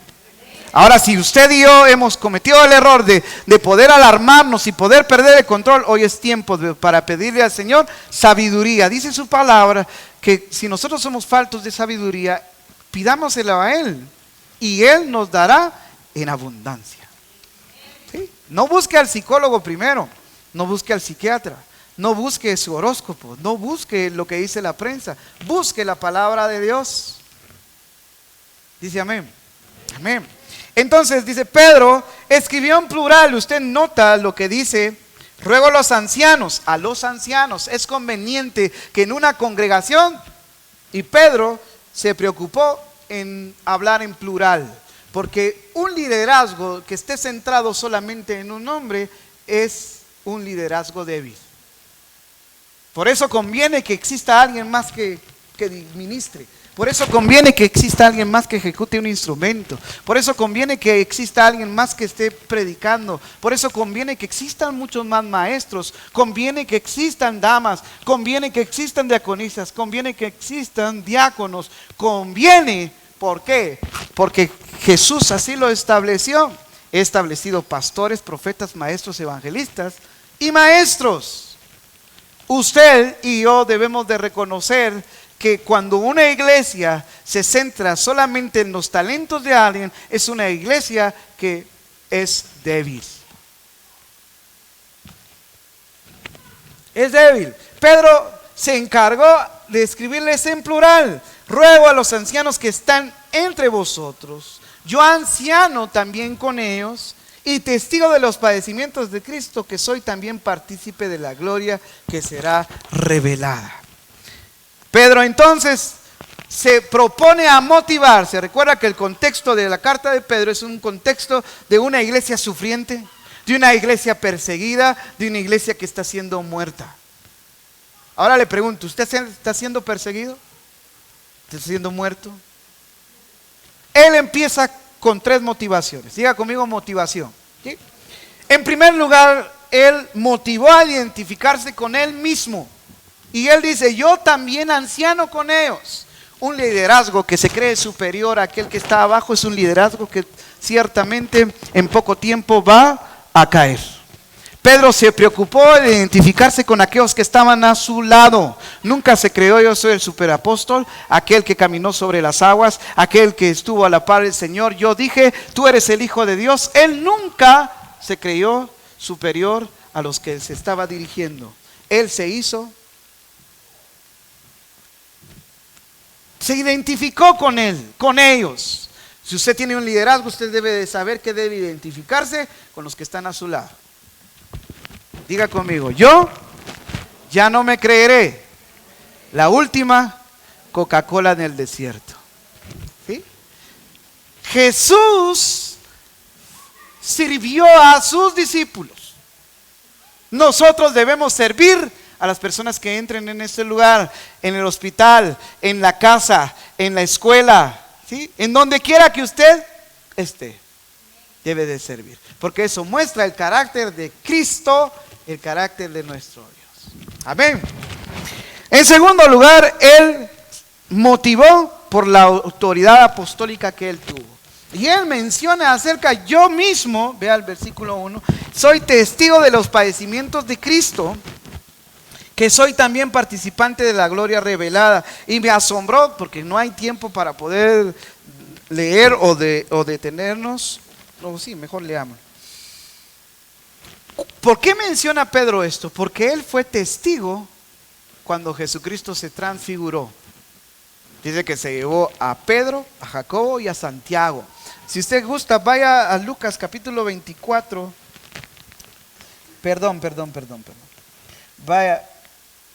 Speaker 3: Ahora, si usted y yo hemos cometido el error de poder alarmarnos y poder perder el control, hoy es tiempo para pedirle al Señor sabiduría. Dice su palabra que si nosotros somos faltos de sabiduría, pidámosela a Él y Él nos dará en abundancia. ¿Sí? No busque al psicólogo primero, no busque al psiquiatra, no busque su horóscopo, no busque lo que dice la prensa, busque la palabra de Dios. Dice amén. Amén. Entonces dice Pedro, escribió en plural. Usted nota lo que dice: ruego a los ancianos. A los ancianos es conveniente que en una congregación, y Pedro se preocupó en hablar en plural, porque un liderazgo que esté centrado solamente en un hombre es un liderazgo débil. Por eso conviene que exista alguien más que ministre. Por eso conviene que exista alguien más que ejecute un instrumento. Por eso conviene que exista alguien más que esté predicando. Por eso conviene que existan muchos más maestros. Conviene que existan damas. Conviene que existan diaconisas. Conviene que existan diáconos. Conviene. ¿Por qué? Porque Jesús así lo estableció. He establecido pastores, profetas, maestros, evangelistas y maestros. Usted y yo debemos de reconocer que cuando una iglesia se centra solamente en los talentos de alguien, es una iglesia que es débil. Es débil. Pedro se encargó de escribirles en plural: ruego a los ancianos que están entre vosotros, yo anciano también con ellos, y testigo de los padecimientos de Cristo, que soy también partícipe de la gloria que será revelada. Pedro entonces se propone a motivarse. Recuerda que el contexto de la carta de Pedro es un contexto de una iglesia sufriente, de una iglesia perseguida, de una iglesia que está siendo muerta. Ahora le pregunto: ¿usted está siendo perseguido? ¿Está siendo muerto? Él empieza con 3 motivaciones. Diga conmigo: motivación. ¿Sí? En primer lugar, él motivó a identificarse con él mismo. Y él dice: yo también anciano con ellos. Un liderazgo que se cree superior a aquel que está abajo es un liderazgo que ciertamente en poco tiempo va a caer. Pedro se preocupó de identificarse con aquellos que estaban a su lado. Nunca se creyó: yo soy el superapóstol, aquel que caminó sobre las aguas, aquel que estuvo a la par del Señor. Yo dije: tú eres el Hijo de Dios. Él nunca se creyó superior a los que se estaba dirigiendo. Él se identificó con él, con ellos. Si usted tiene un liderazgo, usted debe de saber que debe identificarse con los que están a su lado. Diga conmigo: yo ya no me creeré la última Coca-Cola en el desierto. ¿Sí? Jesús sirvió a sus discípulos. Nosotros debemos servir a las personas que entren en este lugar, en el hospital, en la casa, en la escuela, ¿sí? En donde quiera que usted esté, debe de servir, porque eso muestra el carácter de Cristo, el carácter de nuestro Dios. Amén. En segundo lugar, Él motivó por la autoridad apostólica que Él tuvo. Y Él menciona acerca, yo mismo, vea el versículo 1, soy testigo de los padecimientos de Cristo, que soy también participante de la gloria revelada. Y me asombró, porque no hay tiempo para poder leer o detenernos. No, sí, mejor leamos. ¿Por qué menciona Pedro esto? Porque él fue testigo cuando Jesucristo se transfiguró. Dice que se llevó a Pedro, a Jacobo y a Santiago. Si usted gusta, vaya a Lucas capítulo 24. Perdón. Vaya,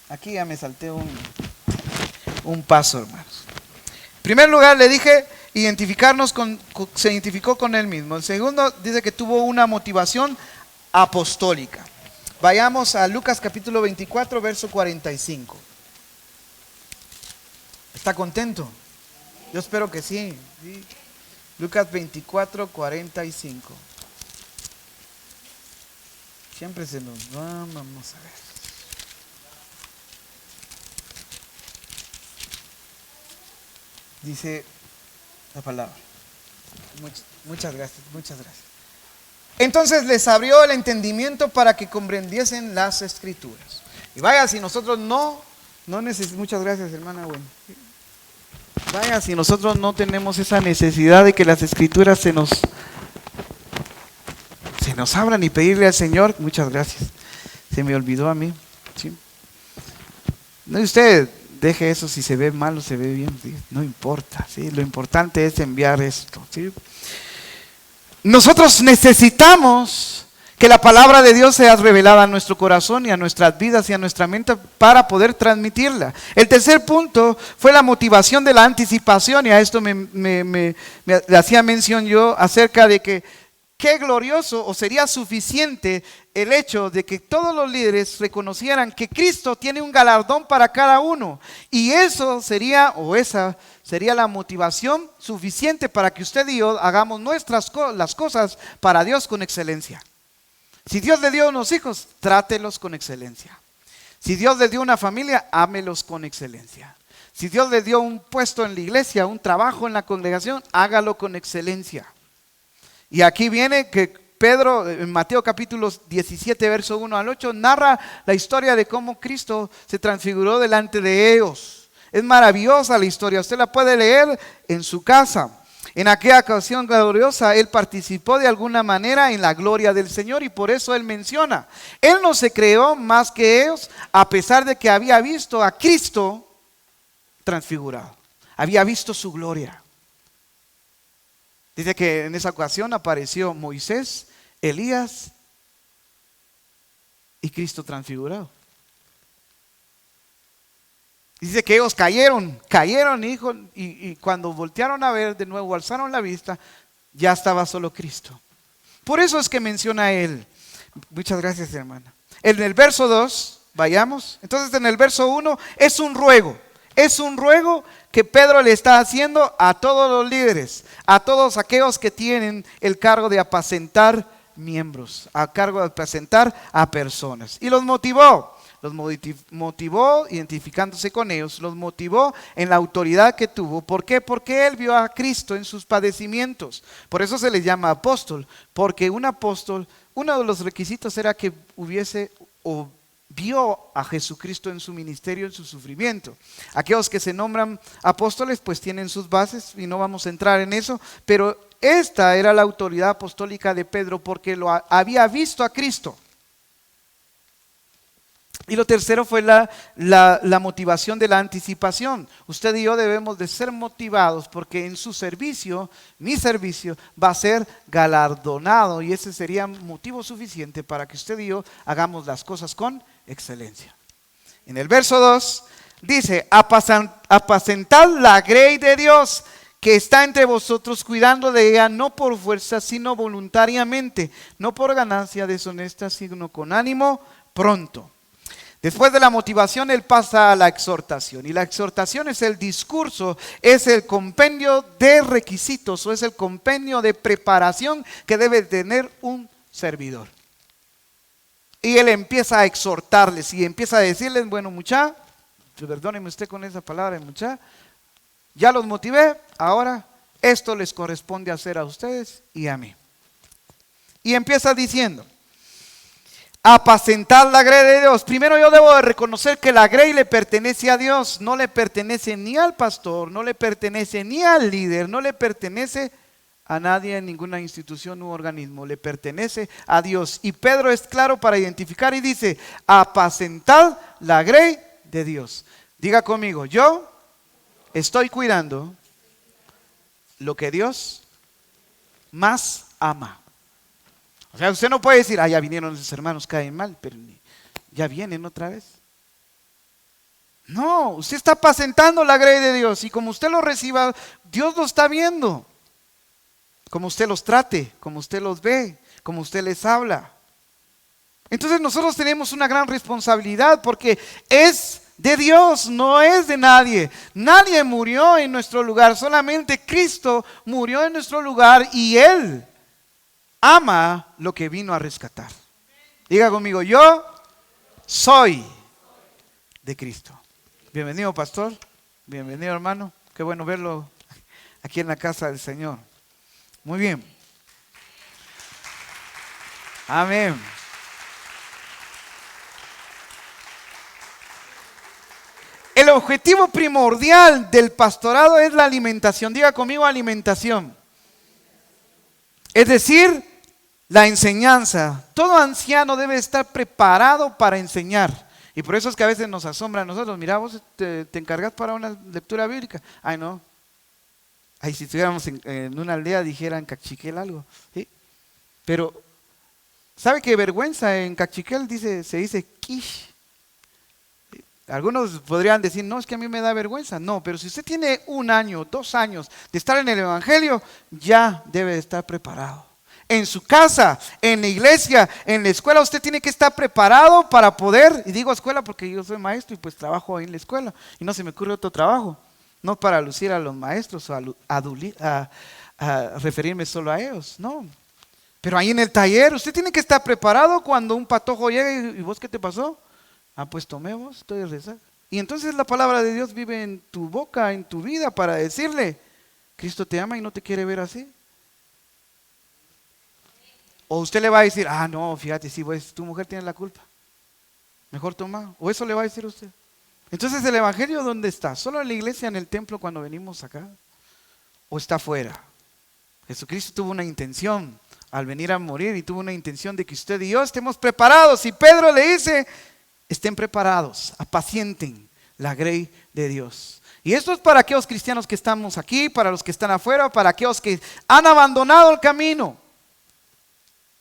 Speaker 3: aquí ya me salté un paso, hermanos. En primer lugar le dije, se identificó con él mismo. En segundo, dice que tuvo una motivación apostólica. Vayamos a Lucas capítulo 24, verso 45. ¿Está contento? Yo espero que sí. Lucas 24, 45. Siempre se nos va, vamos a ver. Dice la palabra. Muchas gracias. Entonces les abrió el entendimiento para que comprendiesen las escrituras. Y vaya, si nosotros no necesitamos, muchas gracias, hermana, bueno. Vaya, si nosotros no tenemos esa necesidad de que las escrituras se nos abran y pedirle al Señor, muchas gracias. Se me olvidó a mí, ¿sí? No, y usted deje eso, si se ve mal o se ve bien, ¿sí? No importa, ¿sí? Lo importante es enviar esto, ¿sí? Nosotros necesitamos que la palabra de Dios sea revelada a nuestro corazón y a nuestras vidas y a nuestra mente para poder transmitirla. El tercer punto fue la motivación de la anticipación, y a esto me hacía mención yo acerca de que qué glorioso o sería suficiente el hecho de que todos los líderes reconocieran que Cristo tiene un galardón para cada uno, y eso sería, o esa sería la motivación suficiente para que usted y yo hagamos las cosas para Dios con excelencia. Si Dios le dio unos hijos, trátelos con excelencia. Si Dios le dio una familia, ámelos con excelencia. Si Dios le dio un puesto en la iglesia, un trabajo en la congregación, hágalo con excelencia. Y aquí viene que Pedro, en Mateo capítulo 17, verso 1 al 8, narra la historia de cómo Cristo se transfiguró delante de ellos. Es maravillosa la historia, usted la puede leer en su casa. En aquella ocasión gloriosa, Él participó de alguna manera en la gloria del Señor, y por eso Él menciona, Él no se creó más que ellos, a pesar de que había visto a Cristo transfigurado, había visto su gloria. Dice que en esa ocasión apareció Moisés, Elías y Cristo transfigurado. Dice que ellos cayeron, y cuando voltearon a ver de nuevo, alzaron la vista, ya estaba solo Cristo. Por eso es que menciona Él. Muchas gracias, hermana. En el verso 2, vayamos. Entonces en el verso 1 es un ruego que Pedro le está haciendo a todos los líderes, a todos aquellos que tienen el cargo de apacentar miembros, a cargo de apacentar a personas. Y los motivó identificándose con ellos, los motivó en la autoridad que tuvo. ¿Por qué? Porque él vio a Cristo en sus padecimientos. Por eso se le llama apóstol, porque un apóstol, uno de los requisitos era que hubiese o vio a Jesucristo en su ministerio, en su sufrimiento. Aquellos que se nombran apóstoles pues tienen sus bases y no vamos a entrar en eso, pero esta era la autoridad apostólica de Pedro porque lo había visto a Cristo. Y lo tercero fue la motivación de la anticipación. Usted y yo debemos de ser motivados porque en su servicio, mi servicio, va a ser galardonado, y ese sería motivo suficiente para que usted y yo hagamos las cosas con excelencia. En el verso 2 dice, apacentad la grey de Dios que está entre vosotros, cuidando de ella, no por fuerza, sino voluntariamente, no por ganancia deshonesta, sino con ánimo pronto. Después de la motivación, él pasa a la exhortación. Y la exhortación es el discurso, es el compendio de requisitos o es el compendio de preparación que debe tener un servidor. Y él empieza a exhortarles y empieza a decirles, bueno, mucha, perdónenme usted con esa palabra, mucha, ya los motivé, ahora esto les corresponde hacer a ustedes y a mí. Y empieza diciendo, apacentar la grey de Dios. Primero yo debo de reconocer que la grey le pertenece a Dios, no le pertenece ni al pastor, no le pertenece ni al líder, no le pertenece a nadie en ninguna institución u organismo, le pertenece a Dios. Y Pedro es claro para identificar y dice, apacentar la grey de Dios. Diga conmigo, yo estoy cuidando lo que Dios más ama. O sea, usted no puede decir, ya vinieron los hermanos, caen mal, pero ya vienen otra vez. No, usted está apacentando la grey de Dios y como usted lo reciba, Dios lo está viendo. Como usted los trate, como usted los ve, como usted les habla. Entonces nosotros tenemos una gran responsabilidad porque es de Dios, no es de nadie. Nadie murió en nuestro lugar, solamente Cristo murió en nuestro lugar y Él ama lo que vino a rescatar. Diga conmigo, yo soy de Cristo. Bienvenido, pastor. Bienvenido, hermano. Qué bueno verlo aquí en la casa del Señor. Muy bien. Amén. El objetivo primordial del pastorado es la alimentación. Diga conmigo, alimentación. Es decir, la enseñanza. Todo anciano debe estar preparado para enseñar. Y por eso es que a veces nos asombra a nosotros. Mira, vos te encargas para una lectura bíblica. Ay, no. Ay, si estuviéramos en una aldea dijeran Cachiquel algo. ¿Sí? Pero, ¿sabe qué vergüenza? En Cachiquel se dice quish. Algunos podrían decir, no, es que a mí me da vergüenza. No, pero si usted tiene 1 año, 2 años de estar en el Evangelio, ya debe de estar preparado. En su casa, en la iglesia, en la escuela, usted tiene que estar preparado para poder, y digo escuela porque yo soy maestro y pues trabajo ahí en la escuela y no se me ocurre otro trabajo, no para lucir a los maestros o a referirme solo a ellos, no. Pero ahí en el taller, usted tiene que estar preparado cuando un patojo llegue y vos, ¿qué te pasó? Pues tomemos, estoy de resaca. Y entonces la palabra de Dios vive en tu boca, en tu vida, para decirle, Cristo te ama y no te quiere ver así. O usted le va a decir, no, fíjate, sí, pues tu mujer tiene la culpa. Mejor toma. O eso le va a decir usted. Entonces el Evangelio, ¿dónde está? ¿Solo en la iglesia, en el templo cuando venimos acá? ¿O está afuera? Jesucristo tuvo una intención al venir a morir y tuvo una intención de que usted y yo estemos preparados. Y Pedro le dice, estén preparados, apacienten la grey de Dios. Y esto es para aquellos cristianos que estamos aquí, para los que están afuera, para aquellos que han abandonado el camino.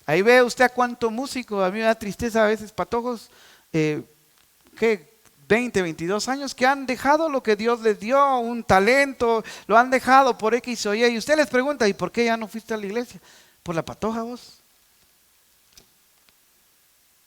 Speaker 3: Ahí ve usted a cuánto músico, a mí me da tristeza a veces, patojos, 20, 22 años que han dejado lo que Dios les dio, un talento, lo han dejado por X o Y. Y usted les pregunta, ¿y por qué ya no fuiste a la iglesia? ¿Por la patoja vos?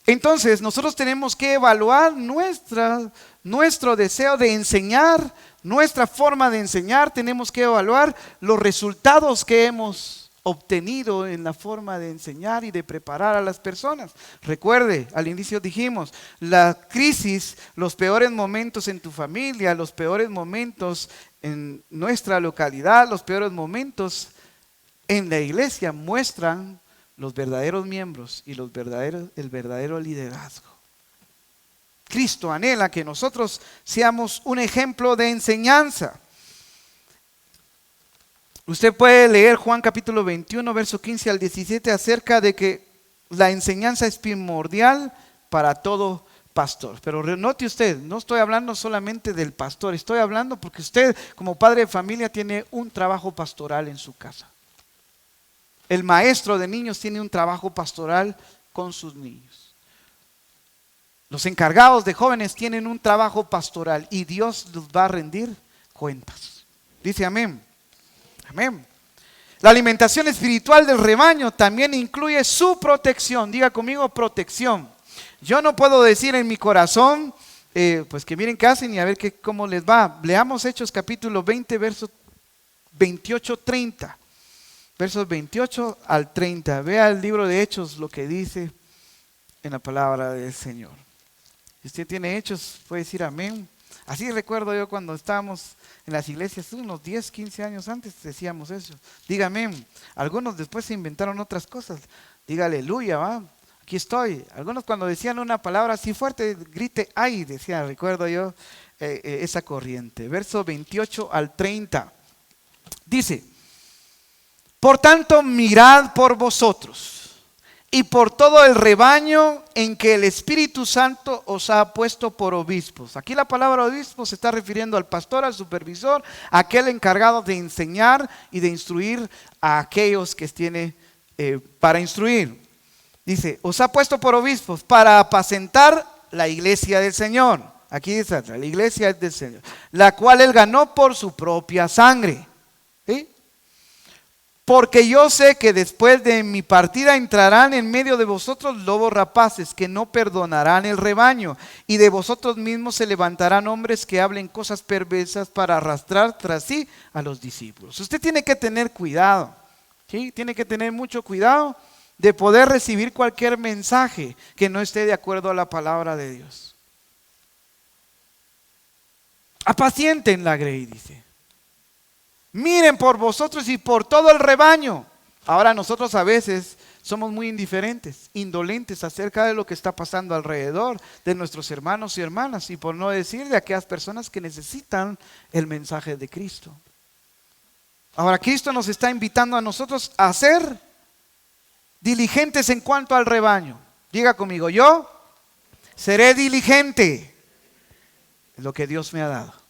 Speaker 3: Entonces nosotros tenemos que evaluar nuestro deseo de enseñar, nuestra forma de enseñar. Tenemos que evaluar los resultados que hemos obtenido en la forma de enseñar y de preparar a las personas. Recuerde, al inicio dijimos, la crisis, los peores momentos en tu familia, los peores momentos en nuestra localidad, los peores momentos en la iglesia muestran los verdaderos miembros y el verdadero liderazgo. Cristo anhela que nosotros seamos un ejemplo de enseñanza. Usted puede leer Juan capítulo 21, verso 15 al 17 acerca de que la enseñanza es primordial para todo pastor. Pero note usted, no estoy hablando solamente del pastor, estoy hablando porque usted como padre de familia tiene un trabajo pastoral en su casa. El maestro de niños tiene un trabajo pastoral con sus niños. Los encargados de jóvenes tienen un trabajo pastoral y Dios los va a rendir cuentas. Dice amén. Amén. La alimentación espiritual del rebaño también incluye su protección. Diga conmigo, protección. Yo no puedo decir en mi corazón, pues que miren qué hacen y a ver cómo les va. Leamos Hechos capítulo 20, versos 28-30. Versos 28 al 30. Vea el libro de Hechos, lo que dice en la palabra del Señor. Si usted tiene Hechos, puede decir amén. Así recuerdo yo cuando estábamos en las iglesias, unos 10, 15 años antes decíamos eso. Diga amén. Algunos después se inventaron otras cosas. Diga aleluya, va. Aquí estoy. Algunos cuando decían una palabra así fuerte, grite ay, decía, recuerdo yo esa corriente. Verso 28 al 30. Dice, por tanto mirad por vosotros y por todo el rebaño en que el Espíritu Santo os ha puesto por obispos. Aquí la palabra obispo se está refiriendo al pastor, al supervisor, a aquel encargado de enseñar y de instruir a aquellos que tiene para instruir. Dice, os ha puesto por obispos para apacentar la iglesia del Señor. Aquí dice, la iglesia es del Señor, la cual él ganó por su propia sangre. ¿Sí? Porque yo sé que después de mi partida entrarán en medio de vosotros lobos rapaces que no perdonarán el rebaño, y de vosotros mismos se levantarán hombres que hablen cosas perversas para arrastrar tras sí a los discípulos. Usted tiene que tener cuidado, ¿sí? Tiene que tener mucho cuidado de poder recibir cualquier mensaje que no esté de acuerdo a la palabra de Dios. Apacienten la grey, dice. Miren por vosotros y por todo el rebaño. Ahora nosotros a veces somos muy indiferentes, indolentes acerca de lo que está pasando alrededor de nuestros hermanos y hermanas, y por no decir de aquellas personas que necesitan el mensaje de Cristo. Ahora Cristo nos está invitando a nosotros a ser diligentes en cuanto al rebaño. Diga conmigo, yo seré diligente en lo que Dios me ha dado.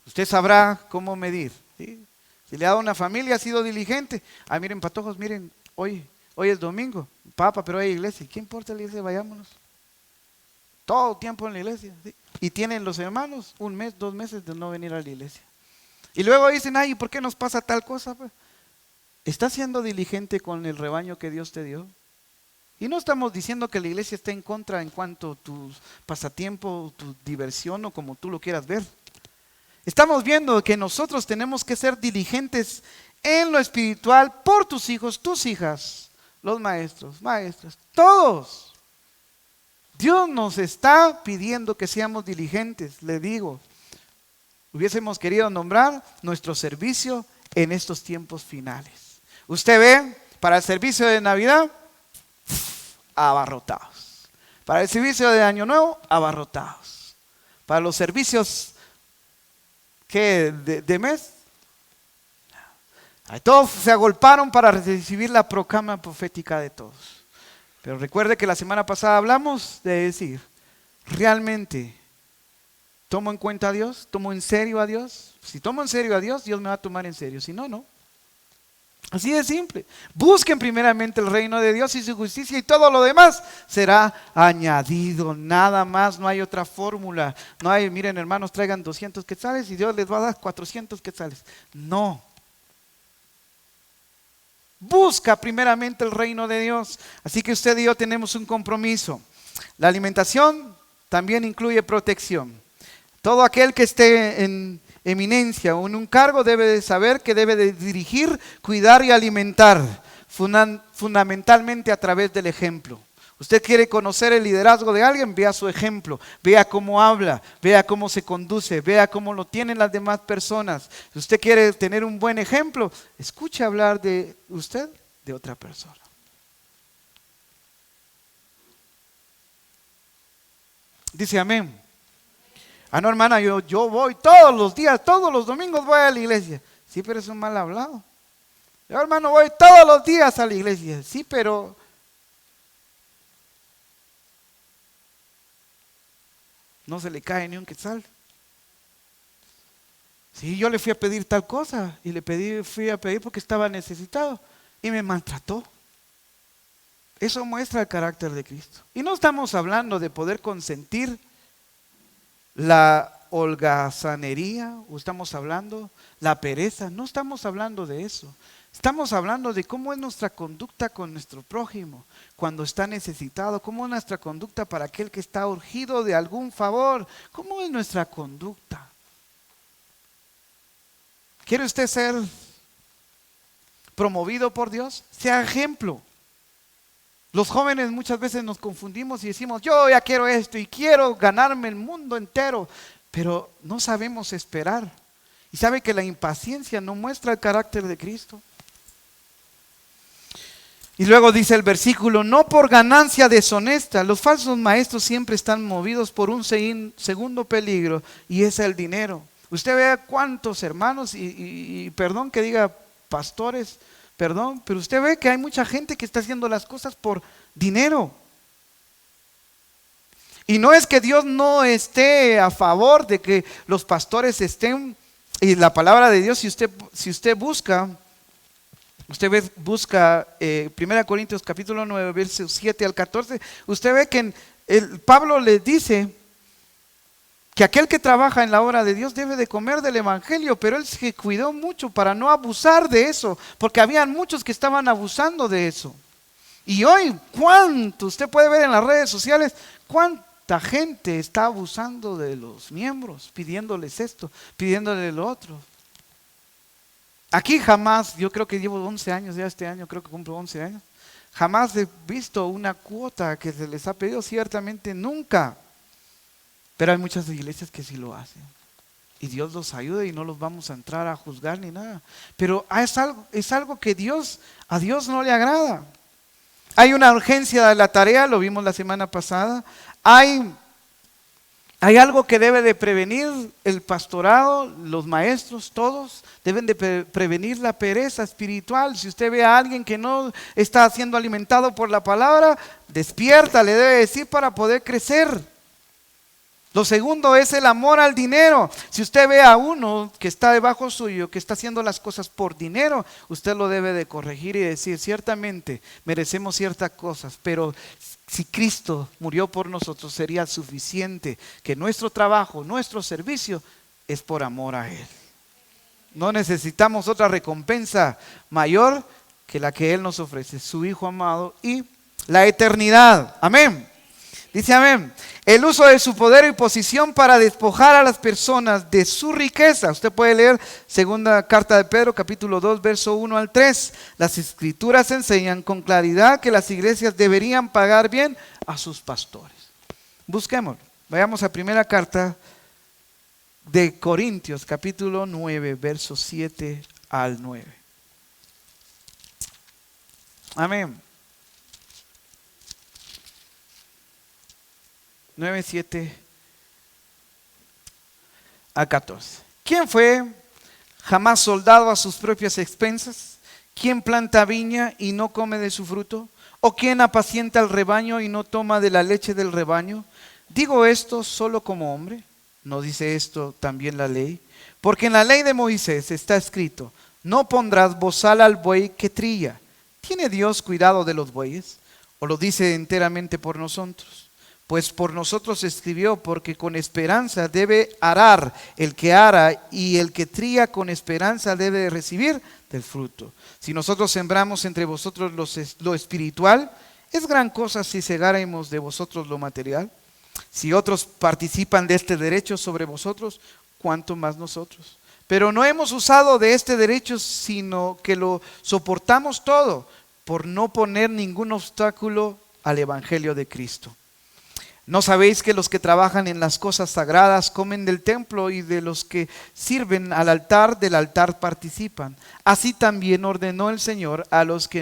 Speaker 3: Usted sabrá cómo medir, ¿sí? Si le ha dado una familia, ha sido diligente. Ah, miren, patojos, miren, hoy es domingo, papa, pero hay iglesia. ¿Qué importa la iglesia? Vayámonos. Todo tiempo en la iglesia, ¿sí? Y tienen los hermanos 1 mes, 2 meses de no venir a la iglesia. Y luego dicen, ay, ¿por qué nos pasa tal cosa? ¿Estás siendo diligente con el rebaño que Dios te dio? Y no estamos diciendo que la iglesia esté en contra en cuanto a tu pasatiempo, tu diversión o como tú lo quieras ver. Estamos viendo que nosotros tenemos que ser diligentes en lo espiritual por tus hijos, tus hijas, los maestros, maestras, todos. Dios nos está pidiendo que seamos diligentes, le digo. Hubiésemos querido nombrar nuestro servicio en estos tiempos finales. Usted ve, para el servicio de Navidad, abarrotados. Para el servicio de Año Nuevo, abarrotados. Para los servicios de mes, todos se agolparon para recibir la proclama profética de todos. Pero recuerde que la semana pasada hablamos de decir, realmente tomo en cuenta a Dios, tomo en serio a Dios. Si tomo en serio a Dios, Dios me va a tomar en serio, si no, no. Así de simple. Busquen primeramente el reino de Dios y su justicia, y todo lo demás será añadido. Nada más, no hay otra fórmula. No hay, miren hermanos, traigan 200 quetzales y Dios les va a dar 400 quetzales. No. Busca primeramente el reino de Dios. Así que usted y yo tenemos un compromiso. La alimentación también incluye protección. Todo aquel que esté en eminencia o en un cargo debe de saber que debe de dirigir, cuidar y alimentar, fundamentalmente a través del ejemplo. Usted quiere conocer el liderazgo de alguien, vea su ejemplo, vea cómo habla, vea cómo se conduce, vea cómo lo tienen las demás personas. Si usted quiere tener un buen ejemplo, escuche hablar de usted de otra persona. Dice amén. Ah, no, hermana, yo voy todos los días, todos los domingos voy a la iglesia. Sí, pero es un mal hablado. Yo, hermano, voy todos los días a la iglesia. Sí, pero no se le cae ni un quetzal. Sí, yo le fui a pedir tal cosa y fui a pedir porque estaba necesitado y me maltrató. Eso muestra el carácter de Cristo. Y no estamos hablando de poder consentir la holgazanería, o estamos hablando la pereza. No estamos hablando de eso. Estamos hablando de cómo es nuestra conducta con nuestro prójimo cuando está necesitado, cómo es nuestra conducta para aquel que está urgido de algún favor, cómo es nuestra conducta. ¿Quiere usted ser promovido por Dios? Sea ejemplo. Los jóvenes muchas veces nos confundimos y decimos, yo ya quiero esto y quiero ganarme el mundo entero, pero no sabemos esperar. Y sabe que la impaciencia no muestra el carácter de Cristo. Y luego dice el versículo, no por ganancia deshonesta. Los falsos maestros siempre están movidos por un segundo peligro, y es el dinero. Usted vea cuántos hermanos, y perdón que diga pastores, perdón, pero usted ve que hay mucha gente que está haciendo las cosas por dinero. Y no es que Dios no esté a favor de que los pastores estén, y la palabra de Dios, si usted busca 1 Corintios capítulo 9, versos 7 al 14, usted ve que Pablo le dice que aquel que trabaja en la obra de Dios debe de comer del evangelio, pero él se cuidó mucho para no abusar de eso, porque habían muchos que estaban abusando de eso. Y hoy, usted puede ver en las redes sociales, cuánta gente está abusando de los miembros, pidiéndoles esto, pidiéndoles lo otro. Aquí jamás, yo creo que llevo 11 años, ya este año creo que cumplo 11 años, jamás he visto una cuota que se les ha pedido, ciertamente nunca. Pero hay muchas iglesias que sí lo hacen. Y Dios los ayuda y no los vamos a entrar a juzgar ni nada. Pero es algo que a Dios no le agrada. Hay una urgencia de la tarea, lo vimos la semana pasada. Hay algo que debe de prevenir el pastorado, los maestros, todos deben de prevenir la pereza espiritual. Si usted ve a alguien que no está siendo alimentado por la palabra, despierta, le debe decir para poder crecer. Lo segundo es el amor al dinero. Si usted ve a uno que está debajo suyo, que está haciendo las cosas por dinero, usted lo debe de corregir y decir, ciertamente merecemos ciertas cosas, pero si Cristo murió por nosotros, sería suficiente que nuestro trabajo, nuestro servicio es por amor a Él. No necesitamos otra recompensa mayor que la que Él nos ofrece, su Hijo amado y la eternidad. Amén. Dice amén. El uso de su poder y posición para despojar a las personas de su riqueza. Usted puede leer segunda carta de Pedro, capítulo 2, verso 1 al 3. Las escrituras enseñan con claridad que las iglesias deberían pagar bien a sus pastores. Busquemos. Vayamos a primera carta de Corintios, capítulo 9, verso 7 al 9. Amén. 9, 7 a 14. ¿Quién fue jamás soldado a sus propias expensas? ¿Quién planta viña y no come de su fruto? ¿O quién apacienta el rebaño y no toma de la leche del rebaño? Digo esto solo como hombre. ¿No dice esto también la ley? Porque en la ley de Moisés está escrito, no pondrás bozal al buey que trilla. ¿Tiene Dios cuidado de los bueyes? ¿O lo dice enteramente por nosotros? Pues por nosotros escribió, porque con esperanza debe arar el que ara, y el que trilla con esperanza debe recibir del fruto. Si nosotros sembramos entre vosotros lo espiritual, ¿es gran cosa si segáramos de vosotros lo material? Si otros participan de este derecho sobre vosotros, ¿cuánto más nosotros? Pero no hemos usado de este derecho, sino que lo soportamos todo, por no poner ningún obstáculo al evangelio de Cristo. ¿No sabéis que los que trabajan en las cosas sagradas comen del templo, y de los que sirven al altar, del altar participan? Así también ordenó el Señor a los que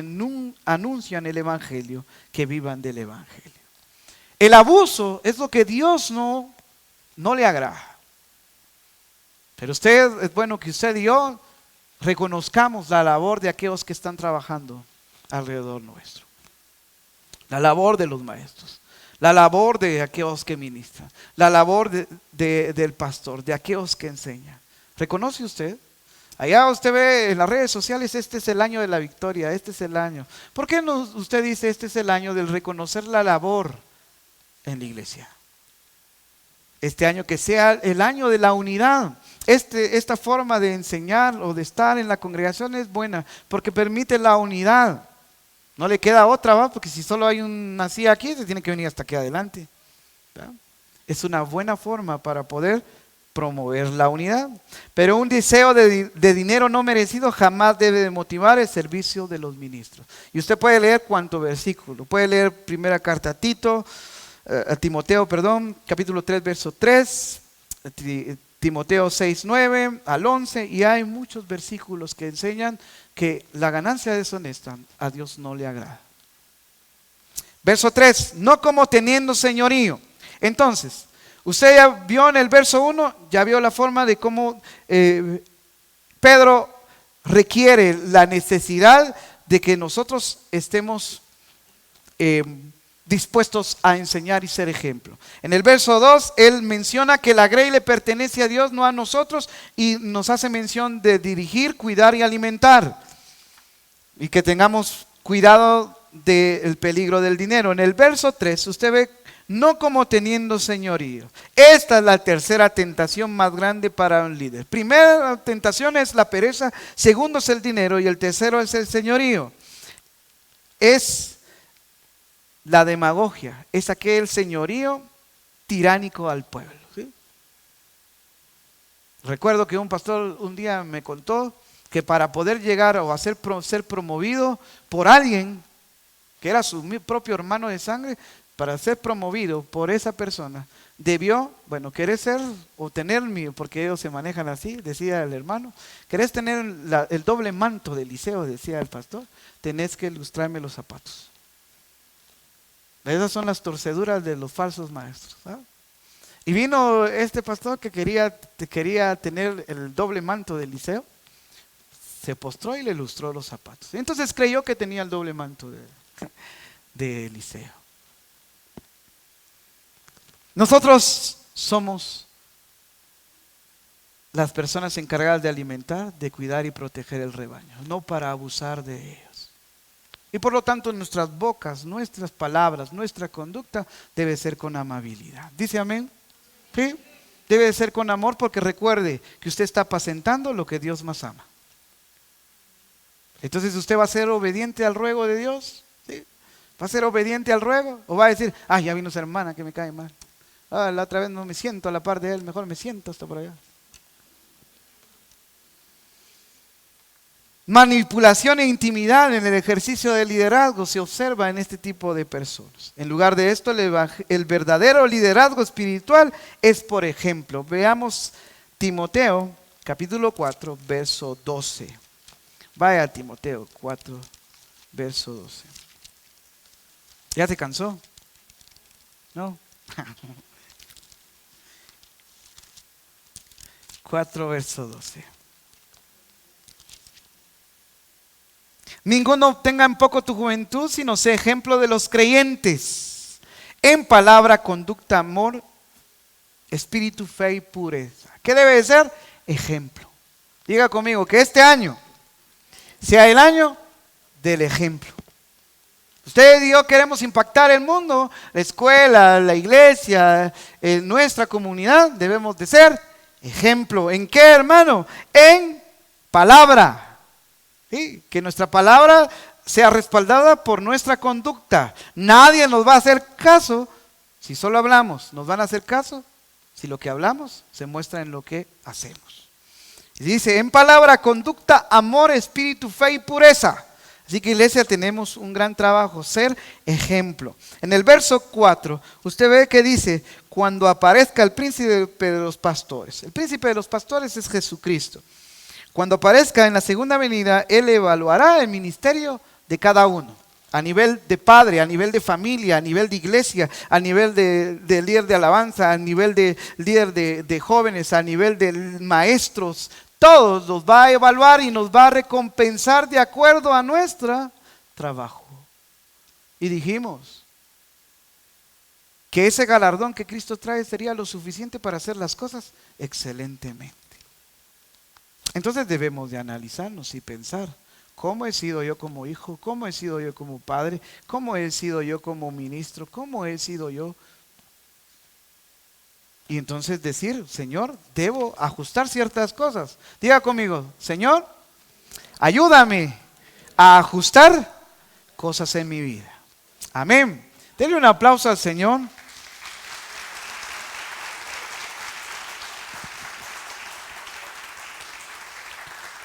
Speaker 3: anuncian el evangelio, que vivan del evangelio. El abuso es lo que Dios no le agrada. Pero es bueno que usted y yo reconozcamos la labor de aquellos que están trabajando alrededor nuestro. La labor de los maestros. La labor de aquellos que ministran, la labor del pastor, de aquellos que enseñan. ¿Reconoce usted? Allá usted ve en las redes sociales, este es el año de la victoria, este es el año. ¿Por qué no usted dice este es el año del reconocer la labor en la iglesia? Este año que sea el año de la unidad. Esta forma de enseñar o de estar en la congregación es buena porque permite la unidad. No le queda otra, ¿va? Porque si solo hay una silla aquí, se tiene que venir hasta aquí adelante, ¿va? Es una buena forma para poder promover la unidad. Pero un deseo de dinero no merecido jamás debe de motivar el servicio de los ministros. Y usted puede leer cuánto versículo. Puede leer primera carta a Timoteo, capítulo 3, verso 3, Timoteo 6, 9 al 11, y hay muchos versículos que enseñan que la ganancia deshonesta a Dios no le agrada. Verso 3, no como teniendo señorío. Entonces, usted ya vio en el verso 1, ya vio la forma de cómo Pedro requiere la necesidad de que nosotros estemos dispuestos a enseñar y ser ejemplo. En el verso 2, él menciona que la grey le pertenece a Dios, no a nosotros, y nos hace mención de dirigir, cuidar y alimentar. Y que tengamos cuidado del peligro del dinero. En el verso 3, usted ve, no como teniendo señorío. Esta es la tercera tentación más grande para un líder. Primera tentación es la pereza, segundo es el dinero y el tercero es el señorío. Es la demagogia, es aquel señorío tiránico al pueblo, ¿sí? Recuerdo que un pastor un día me contó que para poder llegar o ser promovido por alguien que era su propio hermano de sangre, para ser promovido por esa persona, debió, querer ser o tener, porque ellos se manejan así, decía el hermano, querés tener el doble manto de Eliseo, decía el pastor, tenés que lustrarme los zapatos. Esas son las torceduras de los falsos maestros, ¿sabes? Y vino este pastor que quería tener el doble manto de Eliseo, se postró y le lustró los zapatos. Entonces creyó que tenía el doble manto de Eliseo. Nosotros somos las personas encargadas de alimentar, de cuidar y proteger el rebaño, no para abusar de ellos. Y por lo tanto nuestras bocas, nuestras palabras, nuestra conducta debe ser con amabilidad. ¿Dice amén? ¿Sí? Debe ser con amor porque recuerde que usted está apacentando lo que Dios más ama. Entonces usted va a ser obediente al ruego de Dios, ¿sí? ¿Va a ser obediente al ruego? ¿O va a decir, ya vino esa hermana que me cae mal? La otra vez no me siento a la par de él, mejor me siento hasta por allá. Manipulación e intimidad en el ejercicio del liderazgo se observa en este tipo de personas. En lugar de esto, el verdadero liderazgo espiritual es por ejemplo. Veamos Timoteo capítulo 4, verso 12. Vaya a Timoteo 4, verso 12. ¿Ya se cansó? ¿No? 4, verso 12. Ninguno tenga en poco tu juventud, sino sé ejemplo de los creyentes, en palabra, conducta, amor, espíritu, fe y pureza. ¿Qué debe de ser? Ejemplo. Diga conmigo que este año sea el año del ejemplo. Usted y yo queremos impactar el mundo, la escuela, la iglesia, nuestra comunidad, debemos de ser ejemplo. ¿En qué, hermano? En palabra. ¿Sí? Que nuestra palabra sea respaldada por nuestra conducta. Nadie nos va a hacer caso si solo hablamos. Nos van a hacer caso si lo que hablamos se muestra en lo que hacemos. Y dice, en palabra, conducta, amor, espíritu, fe y pureza. Así que iglesia, tenemos un gran trabajo, ser ejemplo. En el verso 4, usted ve que dice, cuando aparezca el príncipe de los pastores. El príncipe de los pastores es Jesucristo. Cuando aparezca en la segunda venida, Él evaluará el ministerio de cada uno. A nivel de padre, a nivel de familia, a nivel de iglesia, a nivel de líder de alabanza, a nivel de líder de jóvenes, a nivel de maestros. Todos los va a evaluar y nos va a recompensar de acuerdo a nuestro trabajo. Y dijimos que ese galardón que Cristo trae sería lo suficiente para hacer las cosas excelentemente. Entonces debemos de analizarnos y pensar, ¿cómo he sido yo como hijo? ¿Cómo he sido yo como padre? ¿Cómo he sido yo como ministro? ¿Cómo he sido yo Y entonces decir, Señor, debo ajustar ciertas cosas. Diga conmigo, Señor, ayúdame a ajustar cosas en mi vida. Amén. Denle un aplauso al Señor.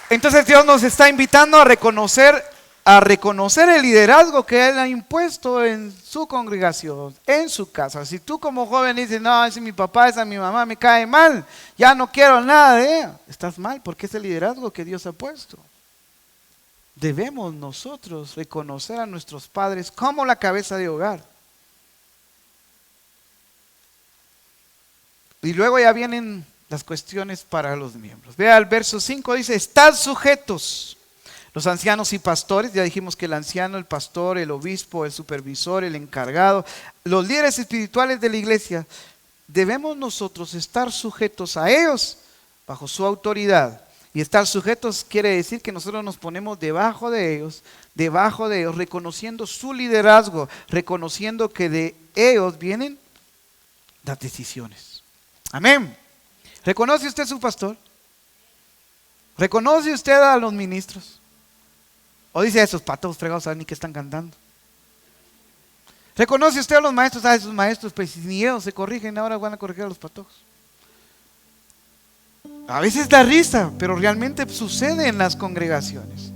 Speaker 3: Entonces Dios nos está invitando a reconocer el liderazgo que Él ha impuesto en su congregación, en su casa. Si tú como joven dices, no, ese es mi papá, esa es mi mamá, me cae mal, ya no quiero nada de ella, estás mal, porque es el liderazgo que Dios ha puesto. Debemos nosotros reconocer a nuestros padres como la cabeza de hogar. Y luego ya vienen las cuestiones para los miembros. Vea el verso 5, dice, estad sujetos. Los ancianos y pastores, ya dijimos que el anciano, el pastor, el obispo, el supervisor, el encargado, los líderes espirituales de la iglesia, debemos nosotros estar sujetos a ellos bajo su autoridad. Y estar sujetos quiere decir que nosotros nos ponemos debajo de ellos, reconociendo su liderazgo, reconociendo que de ellos vienen las decisiones. Amén. ¿Reconoce usted a su pastor? ¿Reconoce usted a los ministros? ¿O dice a esos patos fregados, saben ni qué están cantando? ¿Reconoce usted a los maestros? A esos maestros, pues ni ellos se corrigen, ahora van a corregir a los patojos. A veces da risa, pero realmente sucede en las congregaciones.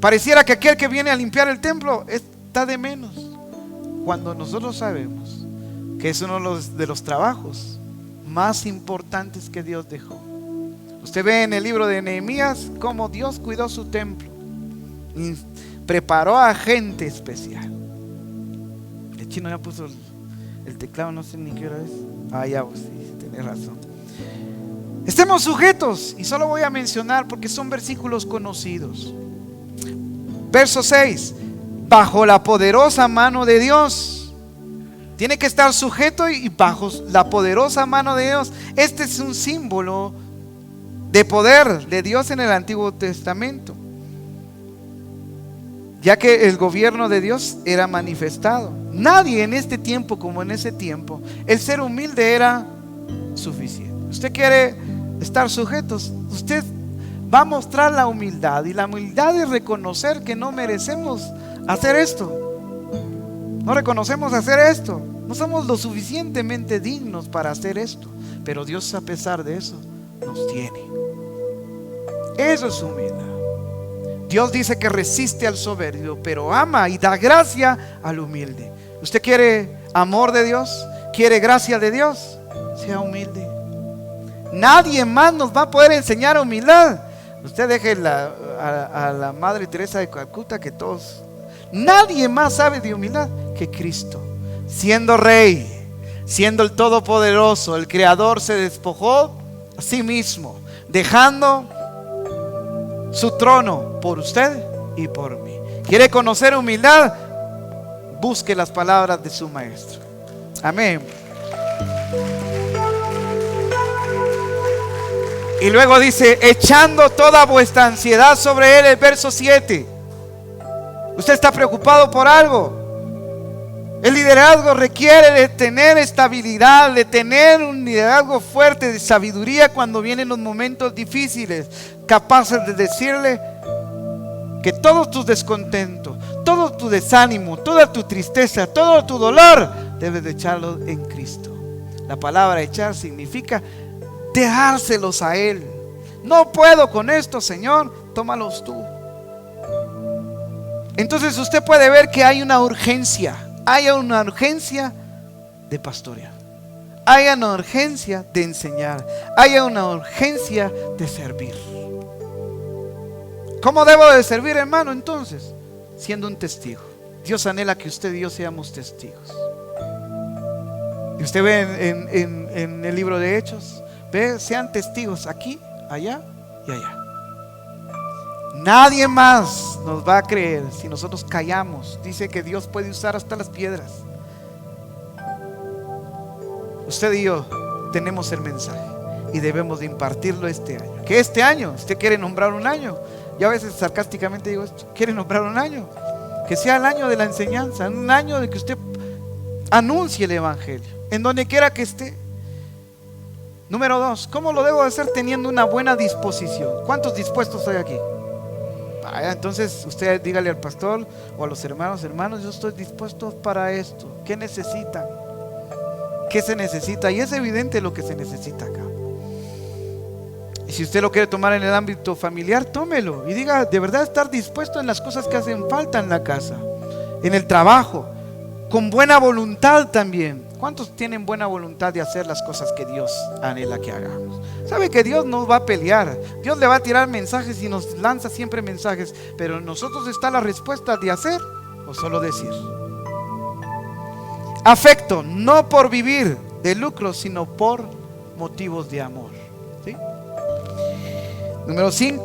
Speaker 3: Pareciera que aquel que viene a limpiar el templo está de menos, cuando nosotros sabemos que es uno de los trabajos más importantes que Dios dejó. Usted ve en el libro de Nehemías cómo Dios cuidó su templo y preparó a gente especial. El chino ya puso el teclado, no sé ni qué hora es. Ya, pues sí, tenés razón. Estemos sujetos, y solo voy a mencionar porque son versículos conocidos. Verso 6, bajo la poderosa mano de Dios. Tiene que estar sujeto y bajo la poderosa mano de Dios. Este es un símbolo de poder de Dios en el Antiguo Testamento, ya que el gobierno de Dios era manifestado. Nadie en este tiempo como en ese tiempo, el ser humilde era suficiente. Usted quiere estar sujetos, usted va a mostrar la humildad, y la humildad es reconocer que no merecemos hacer esto. No reconocemos hacer esto, no somos lo suficientemente dignos para hacer esto, pero Dios, a pesar de eso, nos tiene. Eso es humildad. Dios dice que resiste al soberbio, pero ama y da gracia al humilde. ¿Usted quiere amor de Dios? ¿Quiere gracia de Dios? Sea humilde. Nadie más nos va a poder enseñar humildad. Usted deje a la Madre Teresa de Calcuta, que todos, nadie más sabe de humildad que Cristo. Siendo Rey, siendo el Todopoderoso, el Creador, se despojó a sí mismo, dejando su trono por usted y por mí. ¿Quiere conocer humildad? Busque las palabras de su maestro. Amén. Y luego dice, echando toda vuestra ansiedad sobre Él, el verso 7. Usted está preocupado por algo. El liderazgo requiere de tener estabilidad, de tener un liderazgo fuerte, de sabiduría cuando vienen los momentos difíciles, capaces de decirle que todos tus descontentos, todo tu desánimo, toda tu tristeza, todo tu dolor, debes de echarlo en Cristo. La palabra echar significa dejárselos a Él. No puedo con esto, Señor, tómalos tú. Entonces usted puede ver que hay una urgencia. Hay una urgencia de pastorear, hay una urgencia de enseñar, hay una urgencia de servir. ¿Cómo debo de servir, hermano? Entonces, siendo un testigo. Dios anhela que usted y yo seamos testigos. Y usted ve en el libro de Hechos, ve, sean testigos aquí, allá y allá. Nadie más nos va a creer si nosotros callamos. Dice que Dios puede usar hasta las piedras. Usted y yo tenemos el mensaje y debemos de impartirlo este año. Que este año, usted quiere nombrar un año. Yo a veces sarcásticamente digo esto, quiere nombrar un año, que sea el año de la enseñanza, un año de que usted anuncie el evangelio en donde quiera que esté. Número 2, ¿cómo lo debo hacer? Teniendo una buena disposición. ¿Cuántos dispuestos hay aquí? Entonces usted dígale al pastor o a los hermanos: hermanos, yo estoy dispuesto para esto. ¿Qué necesitan? ¿Qué se necesita? Y es evidente lo que se necesita acá. Y si usted lo quiere tomar en el ámbito familiar, tómelo y diga: de verdad estar dispuesto en las cosas que hacen falta en la casa, en el trabajo, con buena voluntad también. ¿Cuántos tienen buena voluntad de hacer las cosas que Dios anhela que hagamos? Sabe que Dios nos va a pelear, Dios le va a tirar mensajes y nos lanza siempre mensajes, pero en nosotros está la respuesta de hacer o solo decir. Afecto, no por vivir de lucro, sino por motivos de amor. ¿Sí?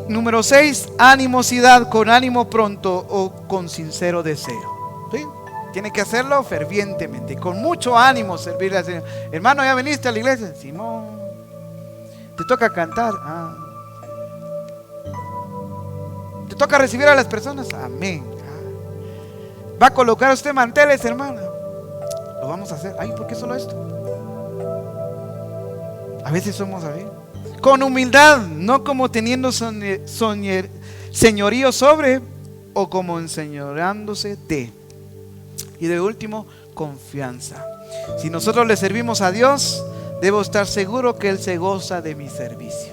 Speaker 3: Número 6, animosidad, con ánimo pronto o con sincero deseo. ¿Sí? Tiene que hacerlo fervientemente, con mucho ánimo servirle al Señor. Hermano, ¿ya viniste a la iglesia? Simón. Te toca cantar. Te toca recibir a las personas. Amén. ¿Va a colocar usted manteles, hermano? Lo vamos a hacer. Ay, ¿por qué solo esto? A veces somos así. Con humildad, no como teniendo señorío sobre o como enseñoreándose de. Y de último, confianza. Si nosotros le servimos a Dios, debo estar seguro que Él se goza de mi servicio.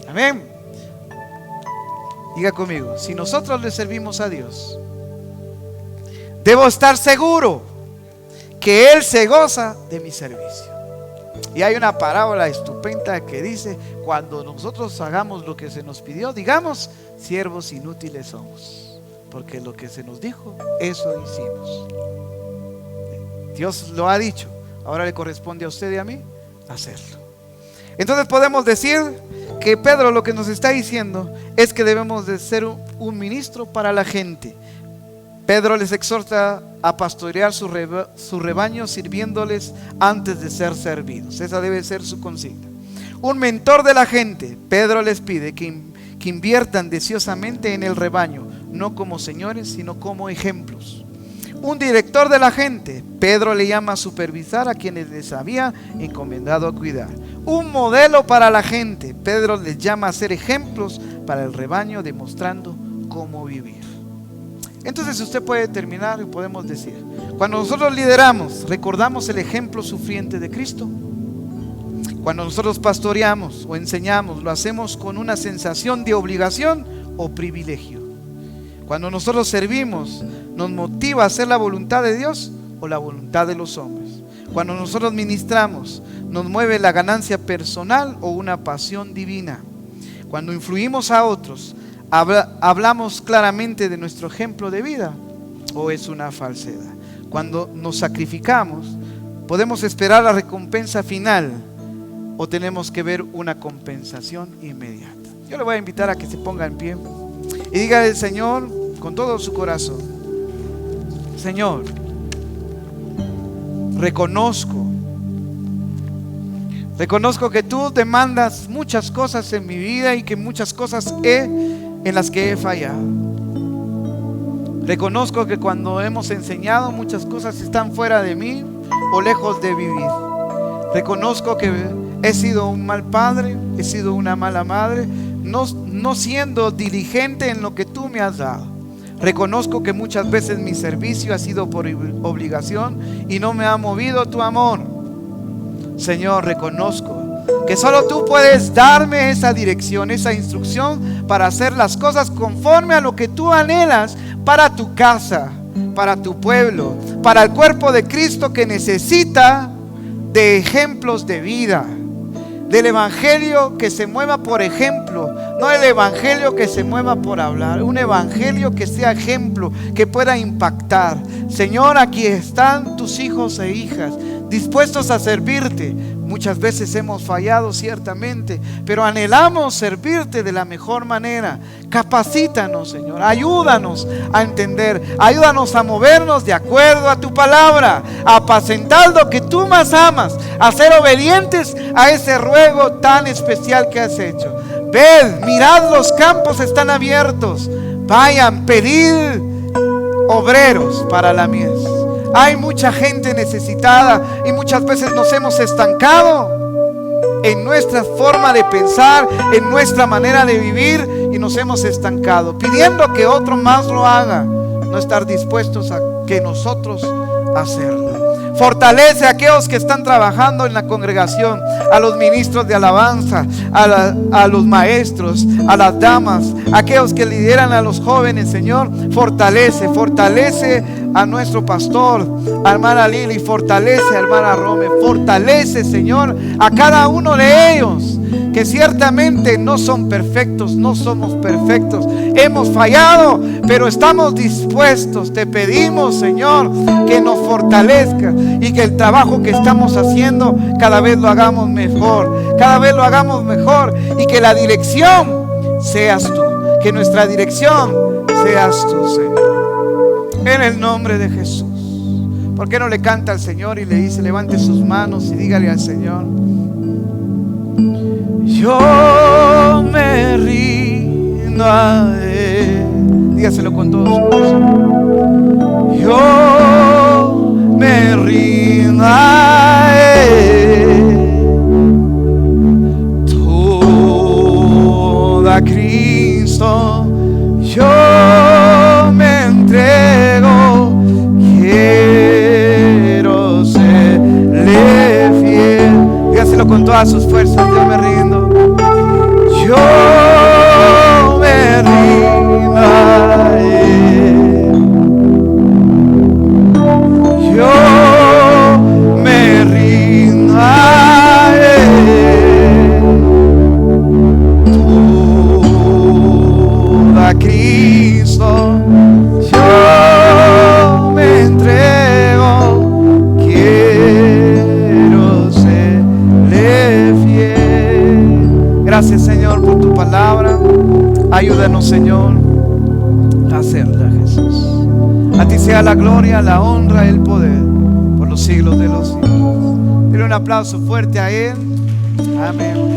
Speaker 3: Amén. Diga conmigo: si nosotros le servimos a Dios, debo estar seguro que Él se goza de mi servicio. Y hay una parábola estupenda que dice: cuando nosotros hagamos lo que se nos pidió, digamos: siervos inútiles somos, porque lo que se nos dijo, eso hicimos. Dios lo ha dicho, ahora le corresponde a usted y a mí hacerlo. Entonces podemos decir que Pedro lo que nos está diciendo es que debemos de ser un ministro para la gente. Pedro les exhorta a pastorear su rebaño, sirviéndoles antes de ser servidos. Esa debe ser su consigna. Un mentor de la gente. Pedro les pide que inviertan deseosamente en el rebaño, no como señores, sino como ejemplos. Un director de la gente. Pedro le llama a supervisar a quienes les había encomendado a cuidar. Un modelo para la gente. Pedro les llama a ser ejemplos para el rebaño, demostrando cómo vivir. Entonces usted puede terminar y podemos decir: cuando nosotros lideramos, recordamos el ejemplo sufriente de Cristo. Cuando nosotros pastoreamos o enseñamos, lo hacemos con una sensación de obligación o privilegio. Cuando nosotros servimos, nos motiva a hacer la voluntad de Dios o la voluntad de los hombres. Cuando nosotros ministramos, nos mueve la ganancia personal o una pasión divina. Cuando influimos a otros, ¿hablamos claramente de nuestro ejemplo de vida o es una falsedad? Cuando nos sacrificamos, ¿podemos esperar la recompensa final o tenemos que ver una compensación inmediata? Yo le voy a invitar a que se ponga en pie y diga al Señor con todo su corazón: Señor, reconozco que tú demandas muchas cosas en mi vida y que muchas cosas en las que he fallado. Reconozco que cuando hemos enseñado, muchas cosas están fuera de mí o lejos de vivir. Reconozco que he sido un mal padre, he sido una mala madre, no siendo diligente en lo que tú me has dado. Reconozco que muchas veces mi servicio ha sido por obligación y no me ha movido tu amor. Señor, reconozco que solo tú puedes darme esa dirección, esa instrucción para hacer las cosas conforme a lo que tú anhelas para tu casa, para tu pueblo, para el cuerpo de Cristo que necesita de ejemplos de vida, del evangelio que se mueva por ejemplo, no el evangelio que se mueva por hablar, un evangelio que sea ejemplo, que pueda impactar. Señor, aquí están tus hijos e hijas dispuestos a servirte. Muchas veces hemos fallado ciertamente, pero anhelamos servirte de la mejor manera. Capacítanos, Señor, ayúdanos a entender, ayúdanos a movernos de acuerdo a tu palabra, a apacentar lo que tú más amas, a ser obedientes a ese ruego tan especial que has hecho. Ved, mirad, los campos están abiertos, vayan, pedid obreros para la mies. Hay mucha gente necesitada y muchas veces nos hemos estancado en nuestra forma de pensar, en nuestra manera de vivir, y nos hemos estancado, pidiendo que otro más lo haga, no estar dispuestos a que nosotros hacerlo. Fortalece a aquellos que están trabajando en la congregación, a los ministros de alabanza, a los maestros, a las damas, a aquellos que lideran a los jóvenes, Señor. Fortalece a nuestro pastor, a hermana Lili, fortalece a hermana Rome, fortalece, Señor, a cada uno de ellos, que ciertamente no son perfectos, no somos perfectos, hemos fallado, pero estamos dispuestos. Te pedimos, Señor, que nos fortalezca y que el trabajo que estamos haciendo cada vez lo hagamos mejor, cada vez lo hagamos mejor, y que la dirección seas tú, que nuestra dirección seas tú, Señor, en el nombre de Jesús. ¿Por qué no le canta al Señor y le dice, levante sus manos y dígale al Señor: yo me rindo a Él? Dígaselo con todo su corazón. Yo me rindo a Él, todo a Cristo yo me entrego, quiero serle fiel. Dígaselo con todas sus fuerzas: yo me rindo, yo me rindo a Él, yo me rindo a Él, todo a Cristo yo me entrego, quiero serle fiel. Gracias, Señor, por tu palabra. Ayúdanos, Señor, a hacerla, Jesús. A ti sea la gloria, la honra, el poder por los siglos de los siglos. Dile un aplauso fuerte a Él. Amén.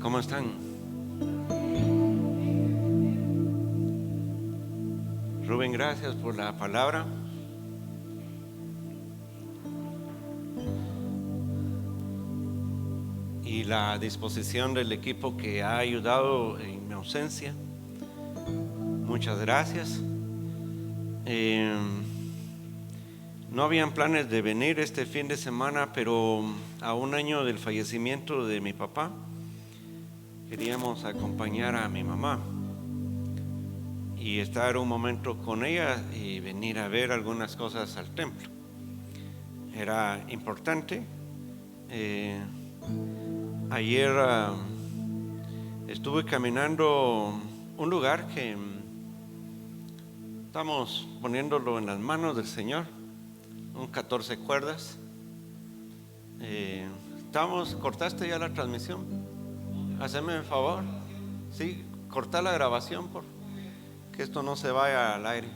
Speaker 4: ¿Cómo están? Rubén, gracias por la palabra. Y la disposición del equipo que ha ayudado en mi ausencia. Muchas gracias. No habían planes de venir este fin de semana, pero a un año del fallecimiento de mi papá, queríamos acompañar a mi mamá y estar un momento con ella y venir a ver algunas cosas al templo. Era importante. Ayer estuve caminando un lugar que estamos poniéndolo en las manos del Señor, un 14 cuerdas. ¿Cortaste ya la transmisión? Haceme el favor, sí, corta la grabación, que esto no se vaya al aire.